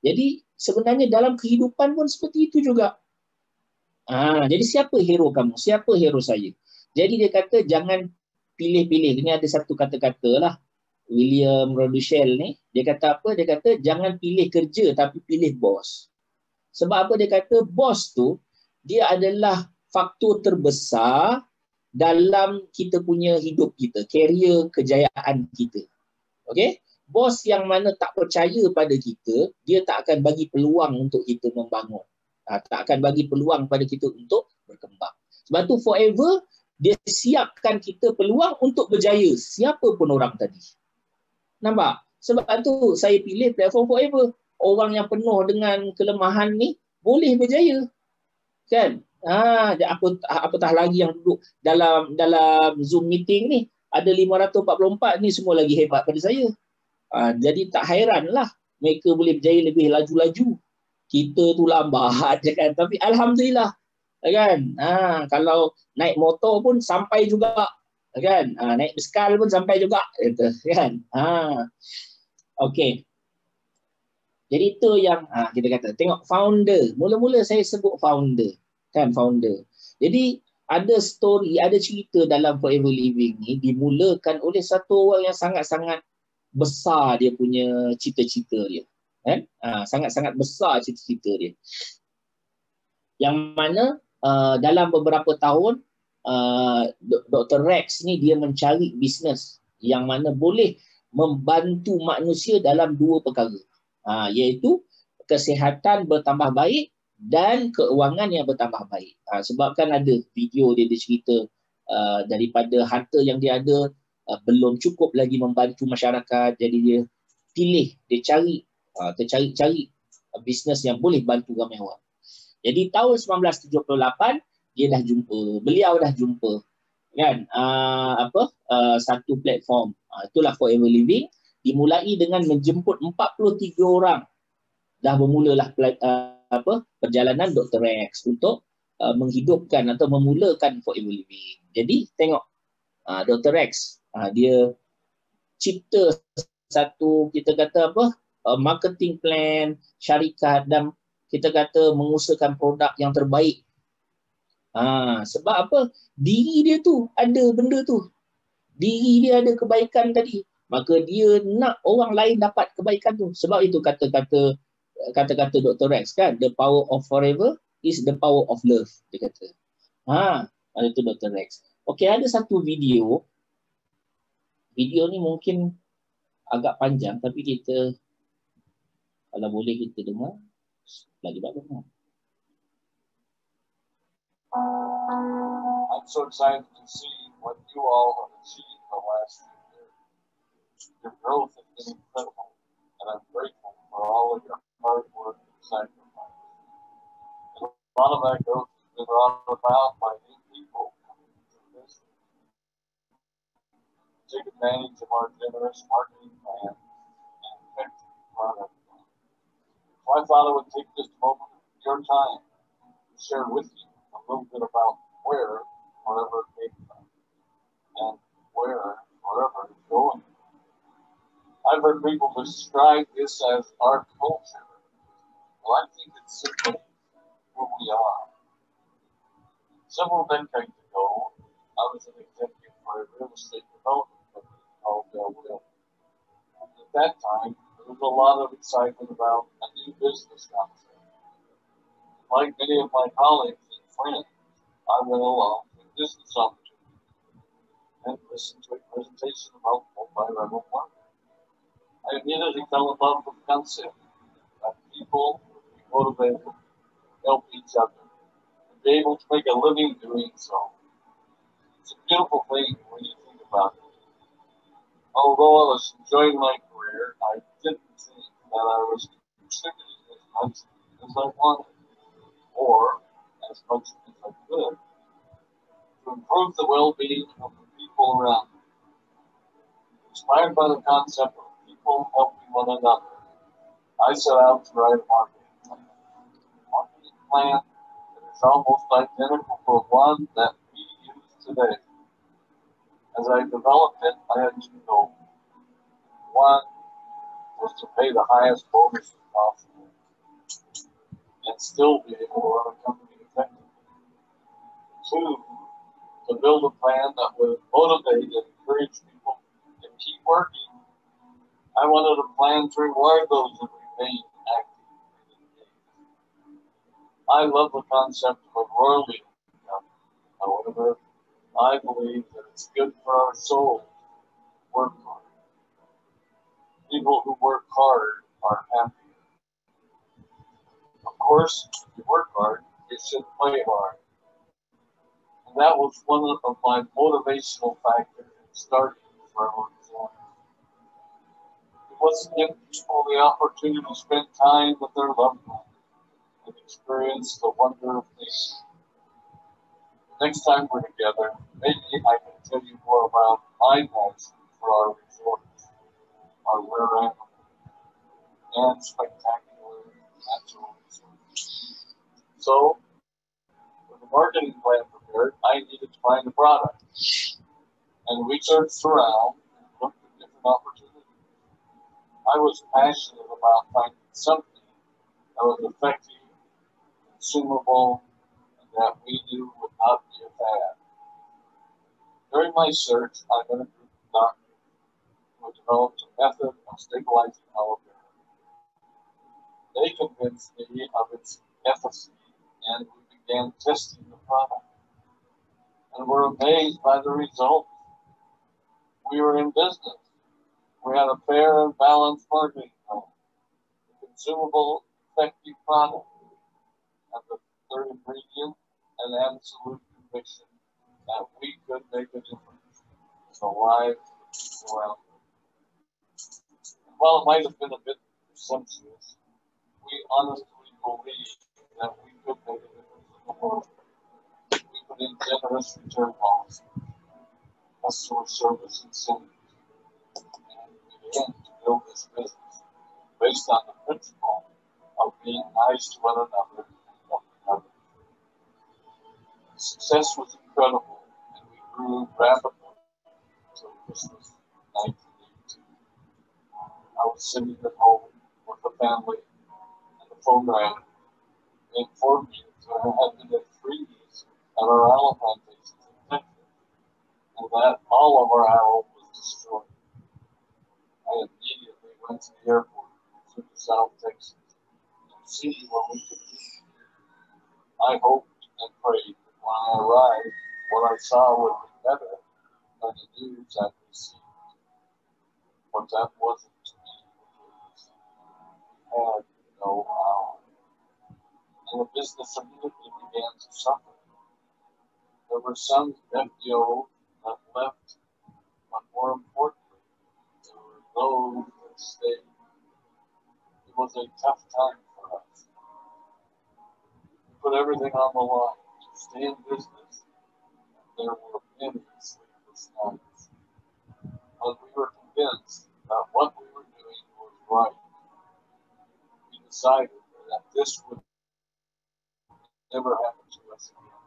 Jadi sebenarnya dalam kehidupan pun seperti itu juga. Jadi siapa hero kamu? Siapa hero saya? Jadi dia kata jangan pilih-pilih. Ini ada satu kata-kata lah. William Rodushel ni, dia kata apa? Dia kata jangan pilih kerja tapi pilih bos. Sebab apa? Dia kata bos tu, dia adalah faktor terbesar dalam kita punya hidup kita, karier kejayaan kita. Okey? Bos yang mana tak percaya pada kita, dia tak akan bagi peluang untuk kita membangun. Tak akan bagi peluang pada kita untuk berkembang. Sebab tu Forever, dia siapkan kita peluang untuk berjaya, siapa pun orang tadi. Nampak? Sebab tu saya pilih platform Forever. Orang yang penuh dengan kelemahan ni boleh berjaya. Kan? Apatah lagi yang duduk dalam Zoom meeting ni, ada 544 ni semua lagi hebat pada saya. Jadi tak hairanlah mereka boleh berjaya lebih laju-laju. Kita tu lambat je kan. Tapi alhamdulillah kan. Kalau naik motor pun sampai juga kan. Naik basikal pun sampai juga kan. Okey. Jadi itu yang kita kata. Tengok founder. Mula-mula saya sebut founder. Kan founder. Jadi ada story, ada cerita dalam Forever Living ni dimulakan oleh satu orang yang sangat-sangat besar dia punya cita-cita dia. Kan? Sangat-sangat besar cita-cita dia. Yang mana dalam beberapa tahun Dr. Rex ni dia mencari bisnes yang mana boleh membantu manusia dalam dua perkara. Iaitu kesihatan bertambah baik dan keuangan yang bertambah baik. Sebab kan ada video dia cerita daripada harta yang dia ada belum cukup lagi membantu masyarakat. Jadi dia pilih, dia cari bisnes yang boleh bantu ramai orang. Jadi tahun 1978 beliau dah jumpa kan satu platform, itulah Forever Living, dimulai dengan menjemput 43 orang. Dah bermulalah perjalanan Dr. Rex untuk menghidupkan atau memulakan Forever Living. Jadi tengok Dr. Rex dia cipta satu, kita kata marketing plan, syarikat, dan kita kata mengusahakan produk yang terbaik Sebab apa? Diri dia tu ada benda tu. Diri dia ada kebaikan tadi. Maka dia nak orang lain dapat kebaikan tu. Sebab itu kata-kata Dr. Rex kan, the power of forever is the power of love, dia kata. Itu Dr. Rex. Okey, ada satu video. Video ni mungkin agak panjang tapi kita kalau boleh kita dengar lagi bagus. I'm so excited to see what you all have achieved the last few years. Your growth has been incredible, and I'm grateful for all of your hard work and sacrifice. And a lot of that growth has been brought about by new people coming into the business. Take advantage of our generous marketing plan and effective product plan. So I thought I would take this moment of your time to share with you a little bit about where wherever it came from and where wherever it's going. I've heard people describe this as our culture. Well, I think it's simply who we are. Several decades ago, I was an executive for a real estate development company called Del Real. At that time, there was a lot of excitement about a new business concept. Like many of my colleagues and friends, I went along to a business opportunity and listened to a presentation about multi-level marketing. I immediately fell in love with the concept that people would be motivated to help each other and be able to make a living doing so. It's a beautiful thing when you think about it. Although I was enjoying my career, I didn't think that I was contributing as much as I wanted, or as much as I could, to improve the well-being of the people around me. Inspired by the concept of people helping one another, I set out to write a marketing plan. A marketing plan that is almost identical to one that we use today. As I developed it, I had two goals. One was to pay the highest bonuses possible and still be able to run a company effectively. Two, to build a plan that would motivate and encourage people to keep working. I wanted a plan to reward those who remain active and engaged. I love the concept of a royalty income. However, I believe that it's good for our souls to work hard. People who work hard are happier. Of course, if you work hard, you should play hard. And that was one of my motivational factors in starting Forever Resorts. It was to give people the opportunity to spend time with their loved ones and experience the wonder of nature. Next time we're together, maybe I can tell you more about my passion for our resorts, our rare animals, and spectacular natural resorts. So, with the marketing plan prepared, I needed to find a product. And we searched around and looked at different opportunities. I was passionate about finding something that was effective, consumable, and that we knew would not be a fad. During my search, I met a group of doctors who had developed a method of stabilizing aloe vera. They convinced me of its efficacy, and we began testing the product, and were amazed by the results. We were in business. We had a fair and balanced marketing plan, a consumable, effective product, and the third ingredient, an absolute conviction that we could make a difference in the lives of the people around us. And while it might have been a bit presumptuous, we honestly believed that we could make a difference in the world. We put in generous return policies, customer service incentives, and we began to build this business based on the principle of being nice to one another and helping others. The success was incredible, and we grew rapidly until Christmas 1982. I was sitting at home with the family, and the phone rang. They informed me that there had been a freeze at our aloe plantations in Texas, and that all of our aloe was destroyed. I immediately went to the airport to South Texas to see what we could do. I hoped and prayed that when I arrived, what I saw would be better than the news I received. But that wasn't to be the case. We had no aloe. And the business immediately began to suffer. There were some FBOs that left, but more importantly, there were those that stayed. It was a tough time for us. We put everything on the line to stay in business, and there were many sleepless nights. But we were convinced that what we were doing was right. We decided that this would never happen to us again.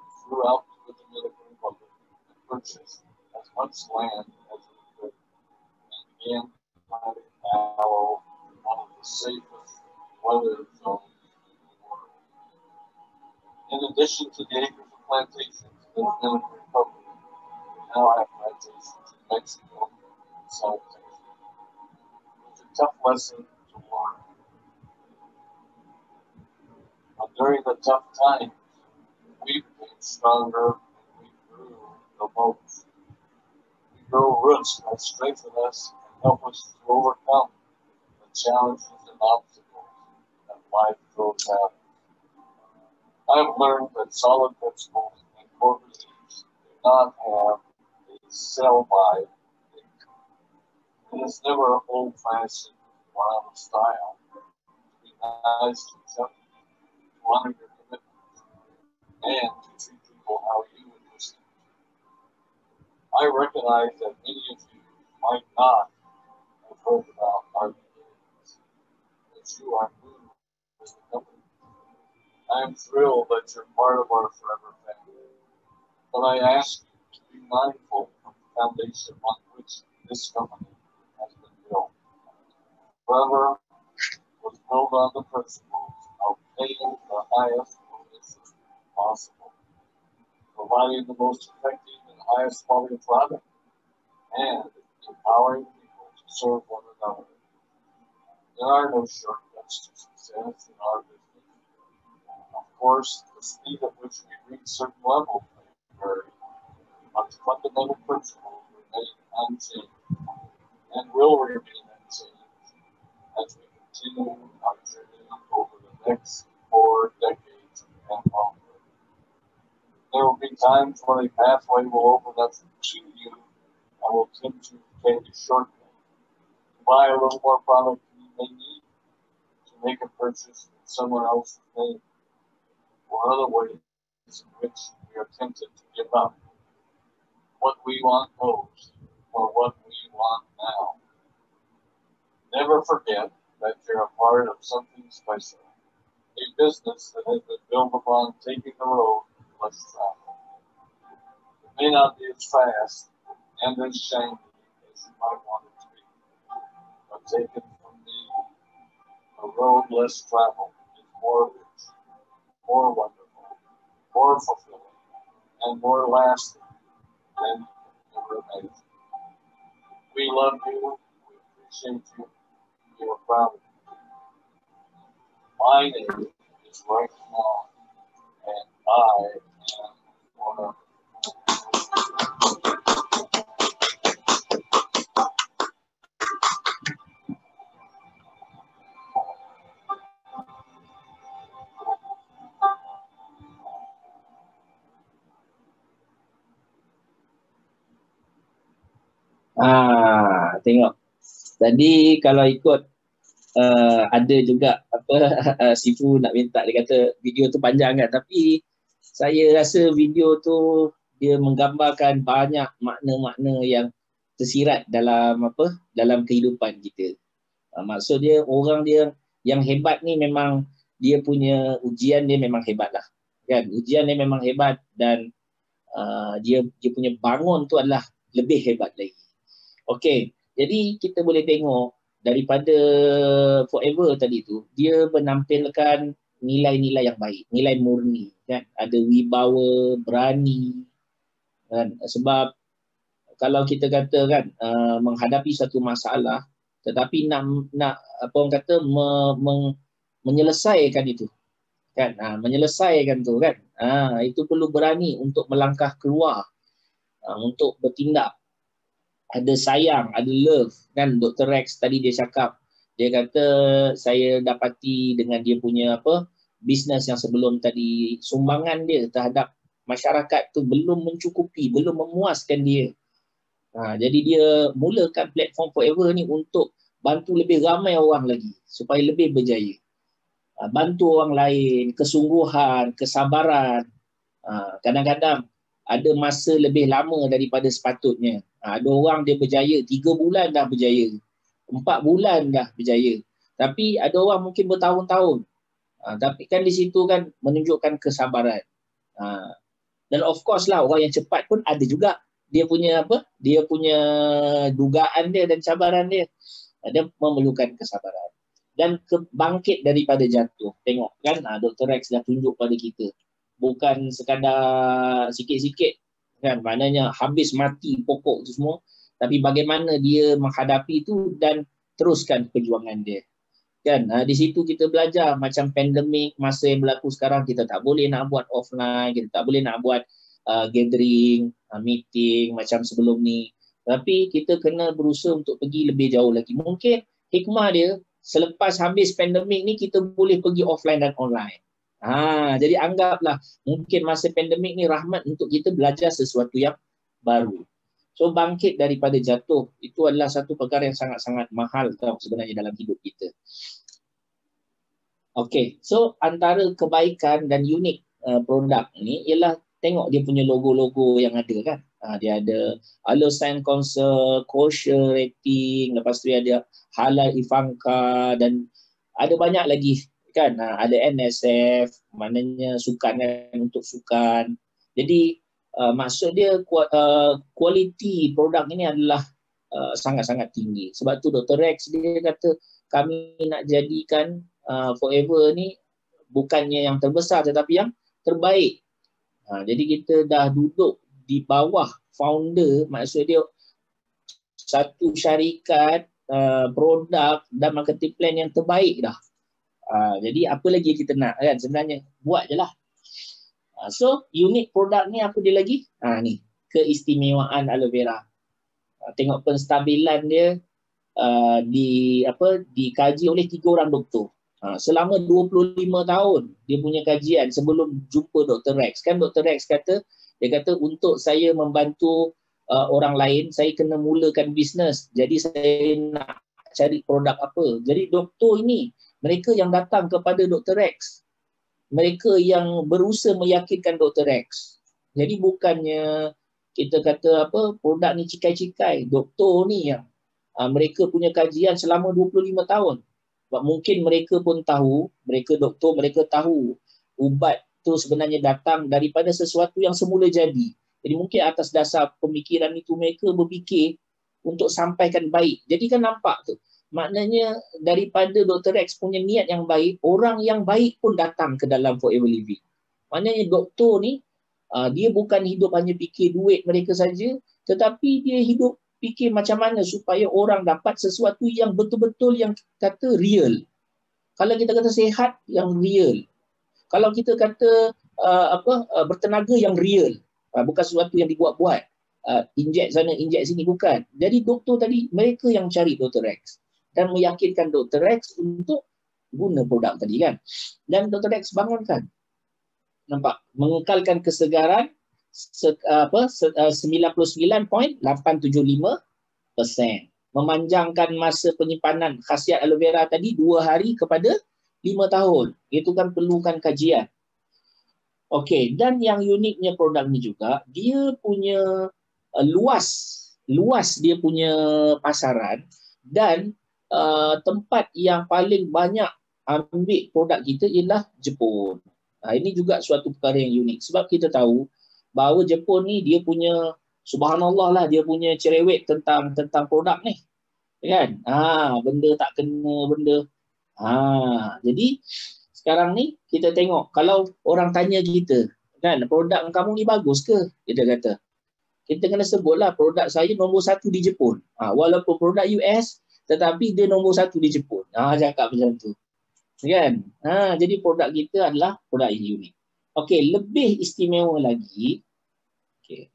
We flew out to the Dominican Republic and purchased as much land as we could and began planting aloe in one of the safest weather zones in the world. In addition to the acres of plantations in the Dominican Republic, we now have plantations in Mexico and South Texas. It was a tough lesson to learn. But during the tough times, we became stronger and we grew the most. We grow roots that strengthen us and help us to overcome the challenges and obstacles that life throws at us. I've learned that solid principles and core beliefs do not have a sell-by date. It is never old-fashioned or out of style to be nice to each other, to honor your commitments, and to treat people how you would wish them to. I recognize that many of you might not have heard about our beginnings, but you are new to the company. I am thrilled that you're part of our forever family, but I ask you to be mindful of the foundation on which this company has been built. Forever was built on the principles of paying the highest commission possible, providing the most effective and highest quality product, and empowering people to serve one another. There are no shortcuts to success in our business. Of course, the speed at which we reach certain levels may vary, but the fundamental principles remain unchanged and will remain unchanged as we continue our journey over the next 4 decades and longer. There will be times when a pathway will open up to you and will tempt you to take a shortcut, to buy a little more product than you may need, to make a purchase in someone else's name, or other ways in which we are tempted to give up what we want most or what we want now. Never forget that you're a part of something special, a business that has been built upon taking the road less traveled. It may not be as fast and as shiny as you might want it to be, but take it from me, the road less traveled is more rich, more wonderful, more fulfilling, and more lasting than you can ever imagine. We love you, we appreciate you, we are proud of you. My name is Rick Long, and I am forever. Tengok. Tadi kalau ikut ada juga apa Sifu nak minta, dia kata video tu panjang kan, tapi saya rasa video tu dia menggambarkan banyak makna-makna yang tersirat dalam apa, dalam kehidupan kita. Maksud dia orang dia yang hebat ni memang dia punya ujian dia memang hebat lah kan, ujian dia memang hebat, dan dia punya bangun tu adalah lebih hebat lagi. Okey, jadi kita boleh tengok daripada Forever tadi tu, dia menampilkan nilai-nilai yang baik, nilai murni kan? Ada wibawa, berani, kan? Sebab kalau kita kata kan menghadapi satu masalah, tetapi nak apa orang kata menyelesaikan itu, kan? Menyelesaikan tu kan, itu perlu berani untuk melangkah keluar, untuk bertindak. Ada sayang, ada love, kan? Dr. Rex tadi dia cakap, dia kata saya dapati dengan dia punya bisnes yang sebelum tadi, sumbangan dia terhadap masyarakat tu belum mencukupi, belum memuaskan dia. Jadi dia mulakan platform Forever ni untuk bantu lebih ramai orang lagi supaya lebih berjaya. Bantu orang lain, kesungguhan, kesabaran. Kadang-kadang ada masa lebih lama daripada sepatutnya. Ada orang dia berjaya 3 bulan dah berjaya, 4 bulan dah berjaya. Tapi ada orang mungkin bertahun-tahun. Tapi kan di situ kan menunjukkan kesabaran. Dan of course lah orang yang cepat pun ada juga. Dia punya dia punya dugaan dia dan cabaran dia. Dia memerlukan kesabaran. Dan bangkit daripada jatuh. Tengok kan Dr. Rex dah tunjuk pada kita. Bukan sekadar sikit-sikit kan, maknanya habis mati pokok tu semua, tapi bagaimana dia menghadapi itu dan teruskan perjuangan dia. Kan di situ kita belajar macam pandemik masa yang berlaku sekarang, kita tak boleh nak buat offline, kita tak boleh nak buat gathering, meeting macam sebelum ni. Tapi kita kena berusaha untuk pergi lebih jauh lagi. Mungkin hikmah dia selepas habis pandemik ni kita boleh pergi offline dan online. Jadi anggaplah mungkin masa pandemik ni rahmat untuk kita belajar sesuatu yang baru. So bangkit daripada jatuh itu adalah satu perkara yang sangat-sangat mahal tau sebenarnya dalam hidup kita. Okay, so antara kebaikan dan unik produk ni ialah tengok dia punya logo-logo yang ada kan. Dia ada Halosan Council, kosher rating, lepas tu ada halal Ivanka dan ada banyak lagi kan. Ada NSF, maknanya sukan kan, untuk sukan. Jadi maksud dia kualiti produk ini adalah sangat-sangat tinggi. Sebab tu Dr. Rex dia kata kami nak jadikan Forever ni bukannya yang terbesar tetapi yang terbaik. Jadi kita dah duduk di bawah founder, maksud dia satu syarikat produk dan marketing plan yang terbaik dah. Jadi apa lagi kita nak kan sebenarnya, buat je lah. So unik produk ni apa dia lagi? Ni keistimewaan aloe vera. Tengok penstabilan dia dikaji oleh 3 orang doktor. Selama 25 tahun dia punya kajian sebelum jumpa Dr. Rex. Kan Dr. Rex kata, dia kata untuk saya membantu orang lain, saya kena mulakan bisnes. Jadi saya nak cari produk apa. Jadi doktor ini, mereka yang datang kepada Dr. Rex, mereka yang berusaha meyakinkan Dr. Rex. Jadi bukannya kita kata produk ni cikai-cikai. Doktor ni yang mereka punya kajian selama 25 tahun. Sebab mungkin mereka pun tahu, mereka doktor, mereka tahu ubat tu sebenarnya datang daripada sesuatu yang semula jadi. Jadi mungkin atas dasar pemikiran itu mereka berfikir untuk sampaikan baik. Jadi kan nampak tu. Maknanya daripada Dr. Rex punya niat yang baik, orang yang baik pun datang ke dalam Forever Living. Maknanya doktor ni, dia bukan hidup hanya fikir duit mereka saja, tetapi dia hidup fikir macam mana supaya orang dapat sesuatu yang betul-betul yang kata real. Kalau kita kata sehat, yang real. Kalau kita kata bertenaga, yang real. Bukan sesuatu yang dibuat-buat. Injek sana, injek sini, bukan. Jadi doktor tadi, mereka yang cari Dr. Rex. Dan meyakinkan Dr. Rex untuk guna produk tadi kan. Dan Dr. Rex bangunkan. Nampak? Mengekalkan kesegaran 99.875%. Memanjangkan masa penyimpanan khasiat aloe vera tadi 2 hari kepada 5 tahun. Itu kan perlukan kajian. Okey, dan yang uniknya produk ni juga, dia punya luas dia punya pasaran dan tempat yang paling banyak ambil produk kita ialah Jepun. Ini juga suatu perkara yang unik sebab kita tahu bahawa Jepun ni dia punya subhanallah lah, dia punya cerewet tentang produk ni. Kan? Benda tak kena benda. Jadi Sekarang ni kita tengok kalau orang tanya kita, kan, produk kamu ni bagus ke? Kita kata, kita kena sebutlah produk saya nombor 1 di Jepun. Walaupun produk US, tetapi dia nombor 1 di Jepun. Cakap macam tu. Kan? Jadi produk kita adalah produk yang unik. Okey, lebih istimewa lagi. Okey.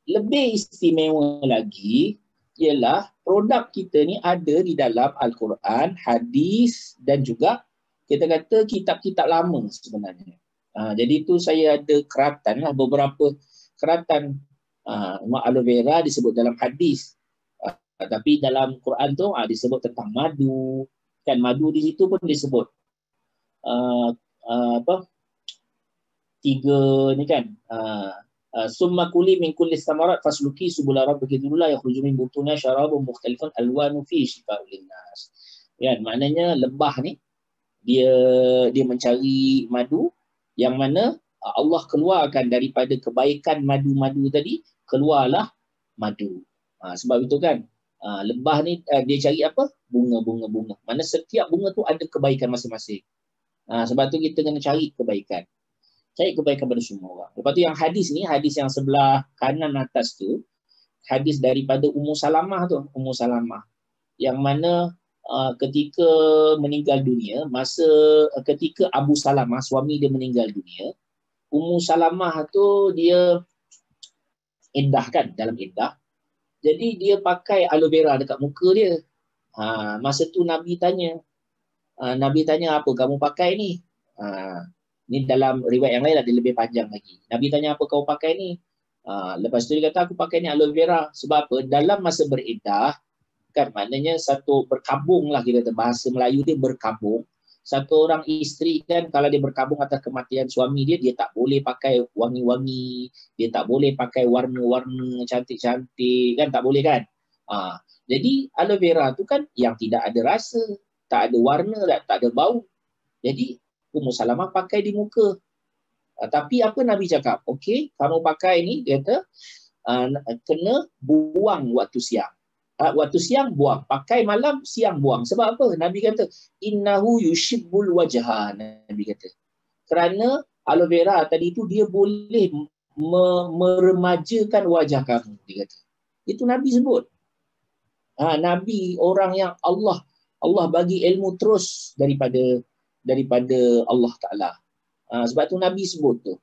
Lebih istimewa lagi ialah produk kita ni ada di dalam Al-Quran, hadis dan juga kita kata kitab-kitab lama sebenarnya. Jadi tu saya ada keratan lah, beberapa keratan aloe vera disebut dalam hadis. Tapi dalam Quran tu disebut tentang madu. Kan madu di situ pun disebut tiga ni kan. Summa kuli min kulli thamarat fasluki subula rabbiki dzulula yakhruju min butuniha syarabun mukhtalifun alwanu fi shifa'un linnas. Kan maknanya lebah ni dia mencari madu yang mana Allah keluarkan daripada kebaikan madu-madu tadi, keluarlah madu. Sebab itu kan lebah ni dia cari apa? Bunga-bunga. Mana setiap bunga tu ada kebaikan masing-masing. Sebab tu kita kena cari kebaikan. Cari kebaikan pada semua orang. Lepas tu yang hadis ni, hadis yang sebelah kanan atas tu, hadis daripada Ummu Salamah tu, Ummu Salamah. Yang mana ketika meninggal dunia, ketika Abu Salamah, suami dia meninggal dunia, Ummu Salamah tu dia iddah kan, dalam iddah. Jadi dia pakai aloe vera dekat muka dia. Masa tu Nabi tanya, apa kamu pakai ni? Ni dalam riwayat yang lain ada lebih panjang lagi. Nabi tanya apa kau pakai ni? Lepas tu dia kata aku pakai ni aloe vera. Sebab apa? Dalam masa beriddah, kan maknanya satu berkabung lah, kita kata bahasa Melayu dia berkabung. Satu orang isteri kan kalau dia berkabung atas kematian suami dia tak boleh pakai wangi-wangi, dia tak boleh pakai warna-warna cantik-cantik, kan tak boleh kan. Jadi aloe vera tu kan yang tidak ada rasa, tak ada warna, tak ada bau. Jadi Ummu Salamah pakai di muka. Tapi apa Nabi cakap? Okey, kamu pakai ni, dia kata kena buang waktu siang. Waktu siang buang, pakai malam, siang buang. Sebab apa? Nabi kata innahu yushibbul wajha. Nabi kata kerana aloe vera tadi itu dia boleh meremajakan wajah kamu, dia kata. Itu Nabi sebut. Nabi orang yang Allah bagi ilmu terus daripada Allah Taala. Sebab tu Nabi sebut tu.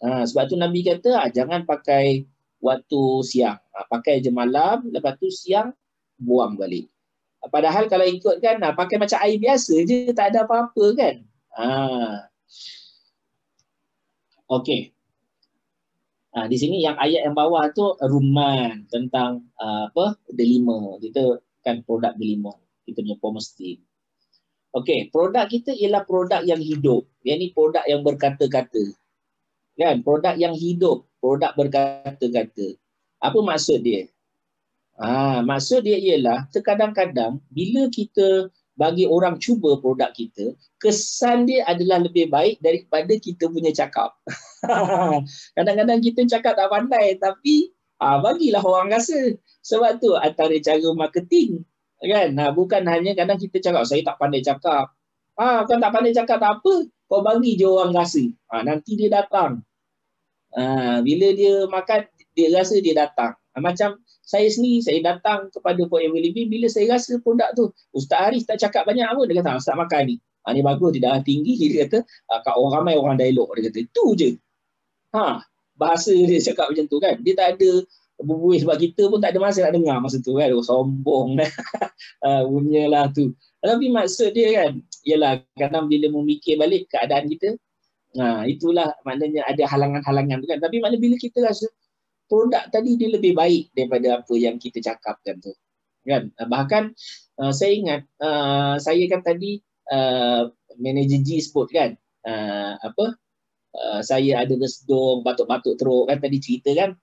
Sebab tu Nabi kata jangan pakai waktu siang, pakai je malam, lepas tu siang buang balik. Padahal kalau ikutkan pakai macam air biasa je, tak ada apa-apa kan. Okey. Di sini yang ayat yang bawah tu rumman tentang delima. Kita kan produk delima, kita punya pomestin. Okey, produk kita ialah produk yang hidup. Yang ni produk yang berkata-kata. Kan, produk yang hidup, produk berkata-kata. Apa maksud dia? Maksud dia ialah terkadang-kadang bila kita bagi orang cuba produk kita, kesan dia adalah lebih baik daripada kita punya cakap. Kadang-kadang kita cakap tak pandai tapi bagilah orang rasa. Sebab tu antara cara marketing kan, bukan hanya kadang kita cakap saya tak pandai cakap. Kau tak pandai cakap tak apa, kau bagi je orang rasa. Nanti dia datang. Bila dia makan, dia rasa dia datang. Macam saya sendiri, saya datang kepada Forever Living bila saya rasa produk tu, Ustaz Haris tak cakap banyak apa, dia kata Ustaz makan ni. Ni bagus, dia darah tinggi, dia kata kat orang ramai orang dialog, dia kata itu je. Bahasa dia cakap macam tu kan. Dia tak ada berbuih sebab kita pun tak ada masa nak dengar masa tu kan. Sombong dah. Bunyalah tu. Tapi maksud dia kan, ialah kadang bila memikir balik keadaan kita, itulah maknanya ada halangan-halangan tu kan. Tapi maknanya bila kita rasa produk tadi dia lebih baik daripada apa yang kita cakapkan tu. Kan? Bahkan saya ingat saya kan tadi manager G-Sport kan. Saya ada resdung, batuk-batuk teruk kan tadi cerita kan.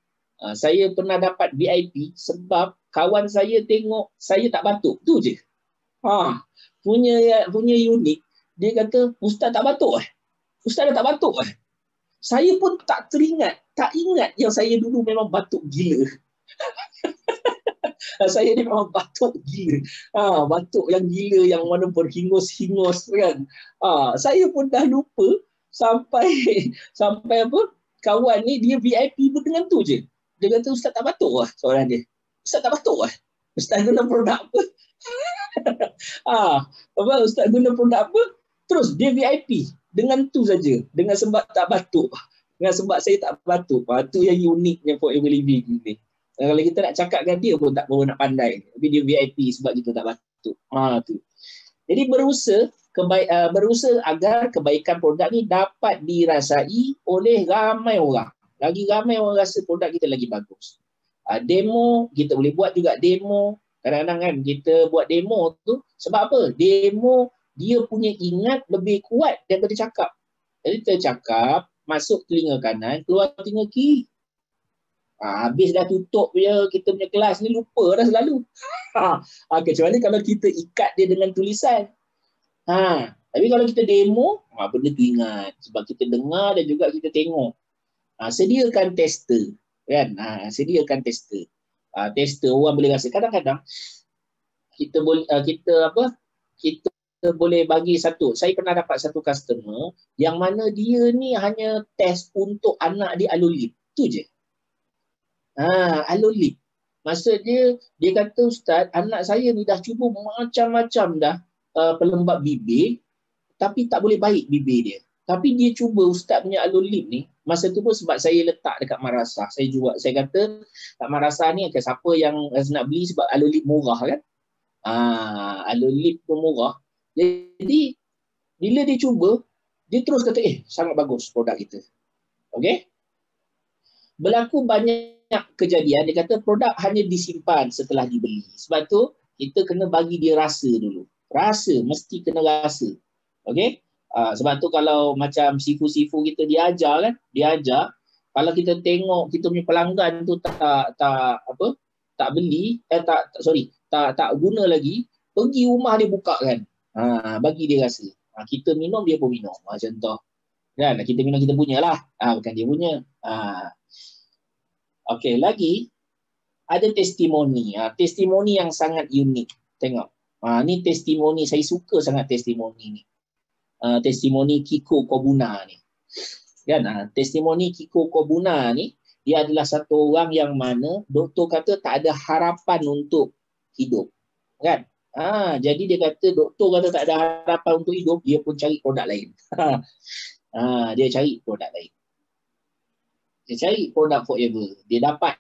Saya pernah dapat VIP sebab kawan saya tengok saya tak batuk. Tu je. Punya unik. Dia kata, Ustaz tak batuk Ustaz dah tak batuk Saya pun tak ingat yang saya dulu memang batuk gila. Saya ni memang batuk gila. Batuk yang gila yang mana berhingus-hingus kan. Saya pun dah lupa sampai sampai apa? Kawan ni dia VIP pun dengan tu je. Dia kata ustaz tak batuk lah soalan dia. Ustaz tak batuk lah. Ustaz guna produk apa? Ustaz guna produk apa? Terus dia VIP dengan tu saja. Dengan sebab tak batuk. Dengan sebab saya tak batuk. Itu yang uniknya Forever Living ni. Kalau kita nak cakap dengan dia pun tak perlu nak pandai. Tapi dia VIP sebab kita tak batuk. Tu. Jadi berusaha agar kebaikan produk ni dapat dirasai oleh ramai orang. Lagi ramai orang rasa produk kita lagi bagus. Demo, kita boleh buat juga demo. Kadang-kadang kan kita buat demo tu sebab apa? Demo dia punya ingat lebih kuat daripada cakap. Jadi kita cakap, masuk telinga kanan, keluar telinga kiri. Habis dah tutup kita punya kelas ni, lupa dah selalu. Kecuali kalau kita ikat dia dengan tulisan. Tapi kalau kita demo, benda tu ingat. Sebab kita dengar dan juga kita tengok. Sediakan tester. Kan? Sediakan tester. Tester orang boleh rasa. Kadang-kadang kita boleh bagi satu. Saya pernah dapat satu customer yang mana dia ni hanya test untuk anak dia alolip. Tu je. Alolip. Maksud dia kata ustaz, anak saya ni dah cuba macam-macam dah pelembab bibir tapi tak boleh baik bibir dia. Tapi dia cuba ustaz punya alolip ni. Masa tu pun sebab saya letak dekat madrasah. Saya kata kat madrasah ni siapa yang nak beli sebab alolip murah kan. Alolip tu murah. Jadi bila dia cuba, dia terus kata sangat bagus produk kita. Okey? Berlaku banyak kejadian dia kata produk hanya disimpan setelah dibeli. Sebab tu kita kena bagi dia rasa dulu. Rasa, mesti kena rasa. Okey? Sebab tu kalau macam sifu-sifu kita dia ajar, kalau kita tengok kita punya pelanggan tu tak beli, tak guna lagi, pergi rumah dia buka kan. Bagi dia rasa. Kita minum dia pun minum. Contoh. Kan kita minum kita punya lah. Bukan dia punya. Okey, lagi ada testimoni. Testimoni yang sangat unik. Tengok. Ni testimoni, saya suka sangat testimoni ni. Testimoni Kiko Kobuna ni. Kan? Testimoni Kiko Kobuna ni, dia adalah satu orang yang mana doktor kata tak ada harapan untuk hidup. Kan? Jadi dia kata, doktor kata tak ada harapan untuk hidup, dia pun cari produk lain. Dia cari produk lain. Dia cari produk Forever. Dia dapat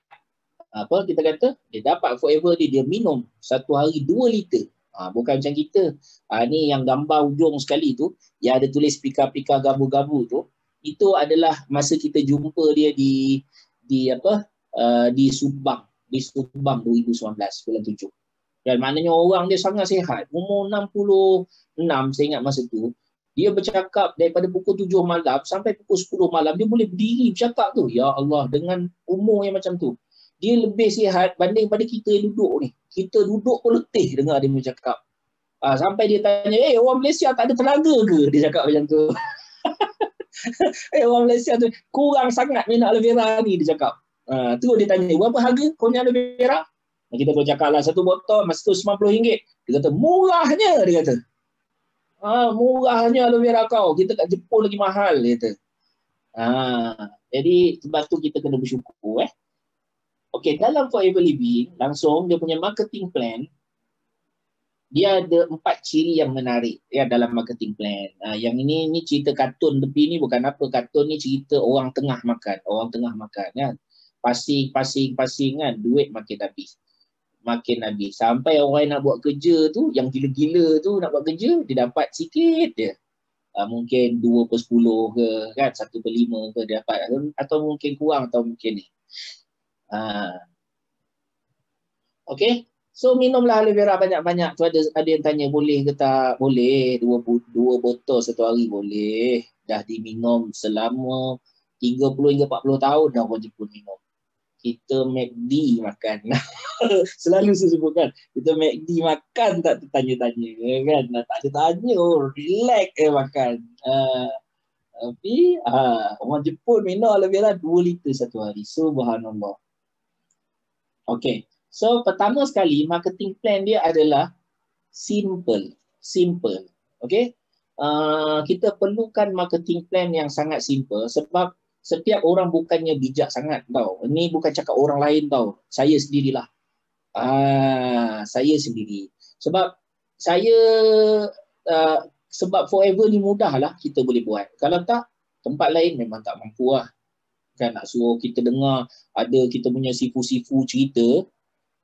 kita kata, dia dapat Forever dia minum satu hari 2 liter. Bukan macam kita. Ni yang gambar ujung sekali tu, yang ada tulis pika-pika gabu-gabu tu, itu adalah masa kita jumpa dia di Subang 2019 bulan 7. Dan maknanya orang dia sangat sihat. Umur 66 saya ingat masa tu. Dia bercakap daripada pukul 7 malam sampai pukul 10 malam. Dia boleh berdiri bercakap tu. Ya Allah, dengan umur yang macam tu. Dia lebih sihat banding pada kita yang duduk ni. Kita duduk pun letih dengar dia bercakap. Sampai dia tanya, orang Malaysia tak ada tenaga ke? Dia cakap macam tu. Orang Malaysia tu kurang sangat minat aloe vera ni, dia cakap. Tu dia tanya, berapa harga kau punya aloe vera? Kita pun cakap lah, satu botol masa tu RM90. Dia kata, murahnya, dia kata. Murahnya aloe vera kau. Kita kat Jepun lagi mahal, dia kata. Jadi sebab tu kita kena bersyukur. Okey, dalam Forever Living, langsung dia punya marketing plan, dia ada 4 ciri yang menarik dalam marketing plan. Yang ini cerita kartun tepi ni bukan apa. Kartun ni cerita orang tengah makan. Orang tengah makan kan. Pasing kan. Duit makin habis. Sampai orang yang nak buat kerja tu, yang gila-gila tu nak buat kerja, dia dapat sikit je. Mungkin 2/10 ke, kan, 1/5 ke dia dapat. Atau mungkin kurang, atau mungkin ni. Okey. So minumlah aloe vera banyak-banyak. Tu ada yang tanya boleh ke tak? Boleh. 2 botol satu hari boleh. Dah diminum selama 30 hingga 40 tahun dah orang Jepun minum. Kita McD makan. Selalu saya sebutkan. Kita McD makan tak tertanya-tanya kan. Tak ada tanya. Relax makan. Tapi orang Jepun minum aloe vera 2 liter satu hari. Subhanallah. Okey. So pertama sekali marketing plan dia adalah simple. Okay? Kita perlukan marketing plan yang sangat simple sebab setiap orang bukannya bijak sangat tau. Ini bukan cakap orang lain tau. Saya sendirilah. Saya sendiri. Sebab saya sebab forever ni mudah lah kita boleh buat. Kalau tak, tempat lain memang tak mampu lah. Kan nak suruh kita dengar ada kita punya sifu-sifu cerita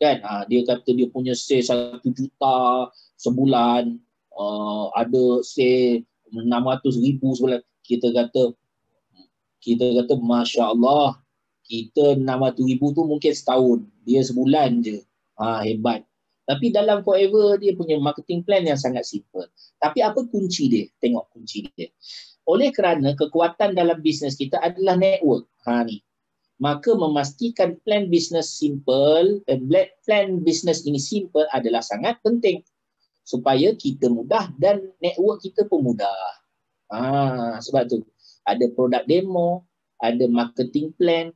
kan, dia kata dia punya sale 1 juta sebulan, ada sale 600,000 sebulan. Kita kata Masya Allah, kita 600,000 tu mungkin setahun, dia sebulan je. Hebat. Tapi dalam forever dia punya marketing plan yang sangat simple. Tapi apa kunci dia? Tengok kunci dia. Oleh kerana kekuatan dalam bisnes kita adalah network. Ni. Maka memastikan plan bisnes simple, plan bisnes ini simple adalah sangat penting supaya kita mudah dan network kita pun mudah. Sebab tu ada produk demo, ada marketing plan.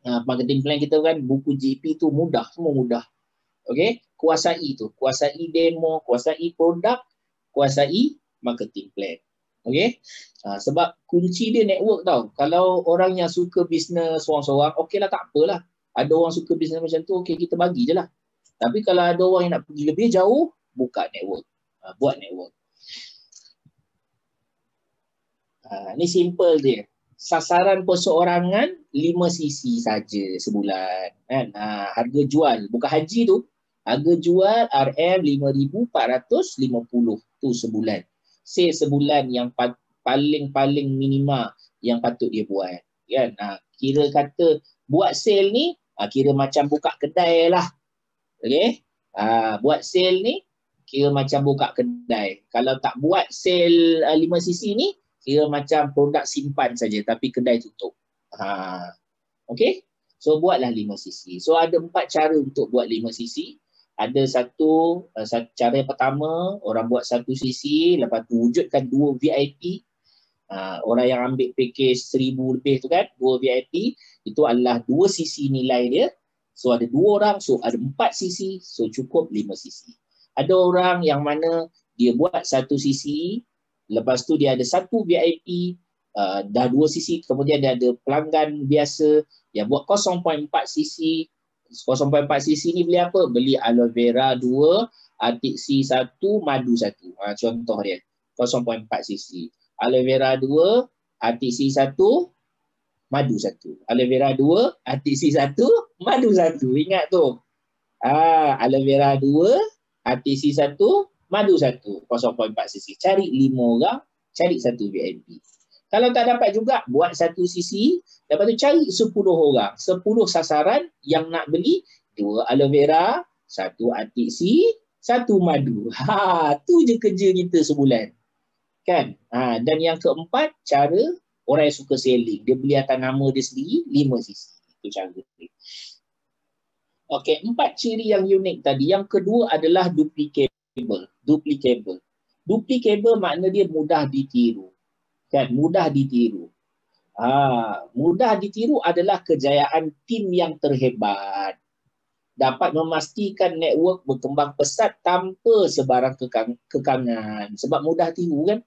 Marketing plan kita kan buku GP tu mudah, semua mudah. Okey, kuasai tu, kuasai demo, kuasai produk, kuasai marketing plan. Okey. Sebab kunci dia network tau. Kalau orang yang suka bisnes seorang-seorang, okeylah tak apalah. Ada orang suka bisnes macam tu, okey kita bagi je lah. Tapi kalau ada orang yang nak pergi lebih jauh, buka network. Buat network. Ni simple dia. Sasaran perseorangan 5 cc saja sebulan. Kan? Harga jual, bukan haji tu. Harga jual RM5,450 tu sebulan. Sale sebulan yang paling minima yang patut dia buat. Kan? Kira kata buat sale ni, kira macam buka kedai lah. Okay? Buat sale ni, kira macam buka kedai. Kalau tak buat sale 5cc ni, kira macam produk simpan saja tapi kedai tutup. Okay? So buatlah 5cc. So ada 4 cara untuk buat 5cc. Ada satu cara pertama, orang buat 1cc, lepas tu wujudkan 2 VIP. Orang yang ambil package 1,000 lebih tu kan, 2 VIP, itu adalah 2cc nilai dia. So ada 2 orang, so ada 4cc, so cukup 5cc. Ada orang yang mana dia buat 1cc, lepas tu dia ada 1 VIP, dah 2cc, kemudian dia ada pelanggan biasa yang buat 0.4cc. 0.4cc ni beli apa? Beli aloe vera 2, atik C 1, madu 1. Contoh dia. 0.4cc. Aloe vera 2, atik C 1, madu 1. Aloe vera 2, atik C 1, madu 1. Ingat tu. Aloe vera 2, atik C 1, madu 1. 0.4cc. Cari 5 orang, cari 1 VIP. Kalau tak dapat juga, buat 1cc, lepas tu cari 10 orang. 10 sasaran yang nak beli 2 aloe vera, 1 atik C, 1 madu. Tu je kerja kita sebulan. Kan? Dan yang keempat, cara orang yang suka selling. Dia beli atas nama dia sendiri, 5cc. Itu cara dia. Okey, 4 ciri yang unik tadi. Yang kedua adalah duplicable. Duplicable makna dia mudah ditiru. Kan, mudah ditiru. Mudah ditiru adalah kejayaan tim yang terhebat. Dapat memastikan network berkembang pesat tanpa sebarang kekangan. Sebab mudah tiru kan.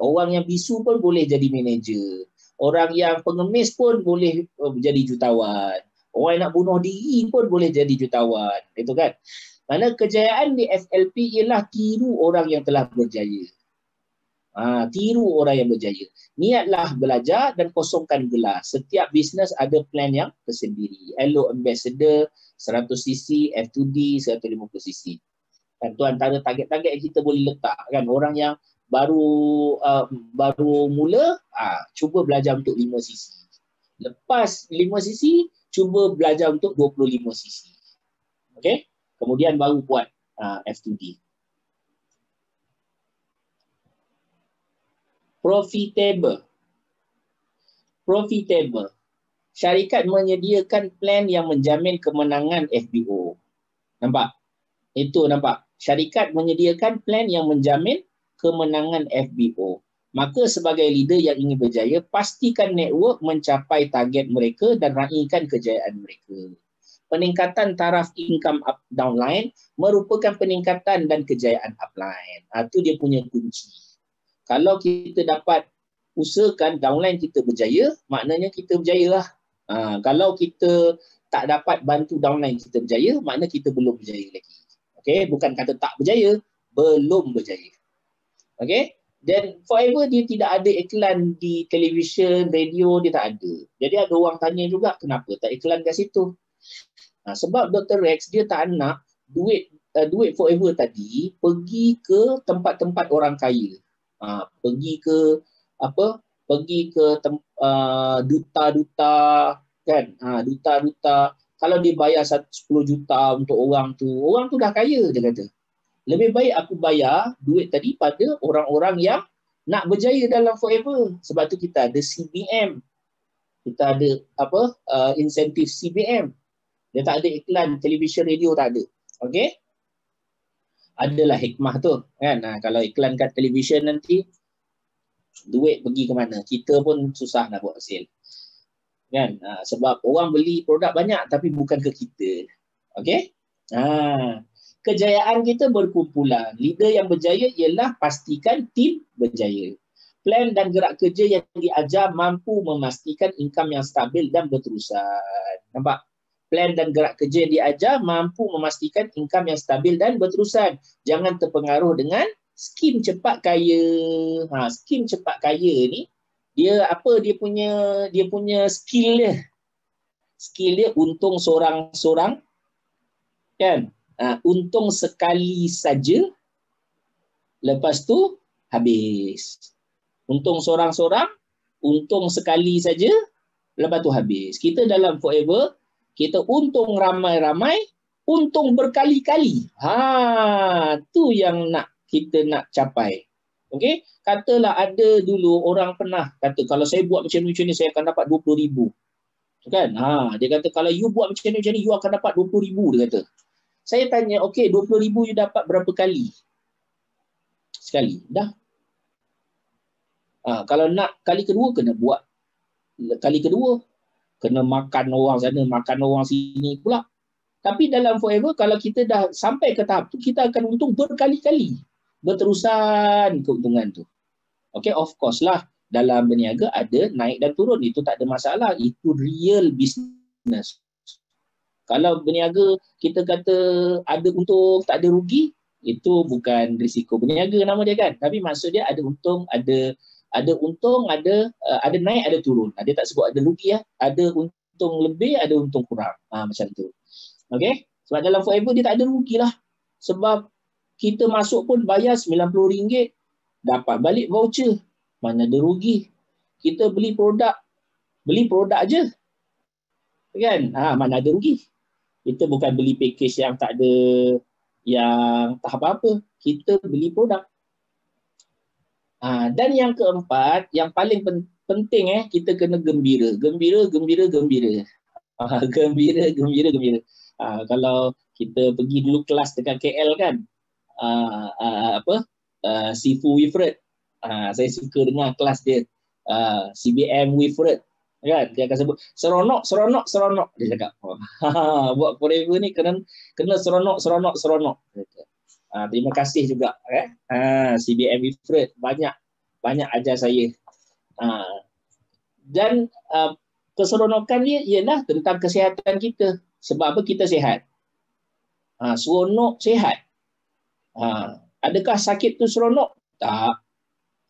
Orang yang bisu pun boleh jadi manager. Orang yang pengemis pun boleh jadi jutawan. Orang yang nak bunuh diri pun boleh jadi jutawan. Itu kan. Mana kejayaan di FLP ialah tiru orang yang telah berjaya. Tiru orang yang berjaya. Niatlah belajar dan kosongkan gelas. Setiap bisnes ada plan yang tersendiri. Hello Ambassador 100cc, F2D 150cc. Dan tu antara target-target yang kita boleh letak kan. Orang yang baru mula, cuba belajar untuk 5cc. Lepas 5cc, cuba belajar untuk 25cc. Okey? Kemudian baru buat F2D. Profitable. Syarikat menyediakan plan yang menjamin kemenangan FBO. Nampak? Itu nampak. Syarikat menyediakan plan yang menjamin kemenangan FBO. Maka sebagai leader yang ingin berjaya, pastikan network mencapai target mereka dan raikan kejayaan mereka. peningkatan taraf income downline merupakan peningkatan dan kejayaan upline. Itu dia punya kunci. Kalau kita dapat usahakan downline kita berjaya, maknanya kita berjaya lah. Kalau kita tak dapat bantu downline kita berjaya, maknanya kita belum berjaya lagi. Okay? Bukan kata tak berjaya, belum berjaya. Okay? Dan forever dia tidak ada iklan di televisyen, radio, dia tak ada. Jadi ada orang tanya juga, kenapa tak iklan kat situ? Sebab Dr. Rex dia tak nak duit forever tadi pergi ke tempat-tempat orang kaya. Pergi ke duta-duta kan, duta-duta. Kalau dia bayar 10 juta untuk orang tu dah kaya, dia kata. Lebih baik aku bayar duit tadi pada orang-orang yang nak berjaya dalam forever. Sebab tu kita ada CBM. Kita ada insentif CBM. Dia tak ada iklan televisyen, radio tak ada. Okey? Adalah hikmah tu kan. Kalau iklan kat televisyen nanti duit pergi ke mana? Kita pun susah nak buat sale. Kan? Sebab orang beli produk banyak tapi bukan ke kita. Okey? Kejayaan kita berkumpulan. Leader yang berjaya ialah pastikan tim berjaya. Plan dan gerak kerja yang diajar mampu memastikan income yang stabil dan berterusan. Nampak? Plan dan gerak kerja yang diajar mampu memastikan income yang stabil dan berterusan. Jangan terpengaruh dengan skim cepat kaya. Skim cepat kaya ni, dia punya skill dia. Skill dia untung sorang-sorang kan? Untung sekali saja, lepas tu habis. Untung sorang-sorang, untung sekali saja, lepas tu habis. Kita dalam forever, kita untung ramai-ramai, untung berkali-kali. Tu yang kita nak capai. Okey? Katalah ada dulu orang pernah kata, kalau saya buat macam ni, saya akan dapat 20,000. Kan? Dia kata, kalau you buat macam ni, you akan dapat 20,000, dia kata. Saya tanya, okey, 20,000 you dapat berapa kali? Sekali. Dah. Kalau nak kali kedua, kena buat kali kedua. Kena makan orang sana, makan orang sini pula. Tapi dalam forever, kalau kita dah sampai ke tahap tu, kita akan untung berkali-kali. Berterusan keuntungan tu. Okey, of course lah. Dalam berniaga ada naik dan turun. Itu tak ada masalah. Itu real business. Kalau berniaga kita kata ada untung, tak ada rugi, itu bukan risiko berniaga nama dia kan. Tapi maksud dia ada untung, ada untung, ada naik, ada turun. Dia tak sebut ada rugi ya. Ada untung lebih, ada untung kurang. Macam tu. Okey? Sebab dalam forever dia tak ada rugi lah. Sebab kita masuk pun bayar RM90, dapat balik voucher. Mana ada rugi. Kita beli produk je. Kan? Mana ada rugi. Kita bukan beli package yang tak ada, yang tak apa-apa. Kita beli produk. Dan yang keempat, yang paling penting kita kena gembira. Gembira. Gembira. Kalau kita pergi dulu kelas dekat KL kan, Sifu Wilfred. Saya suka dengar kelas dia. CBM Wilfred. Kan? Dia akan sebut seronok. Dia cakap, buat forever ni kena seronok. Terima kasih juga. CBM Wilfred banyak ajar saya. Dan keseronokan dia ialah tentang kesihatan kita. Sebab apa kita sihat? Seronok sihat. Adakah sakit tu seronok? Tak.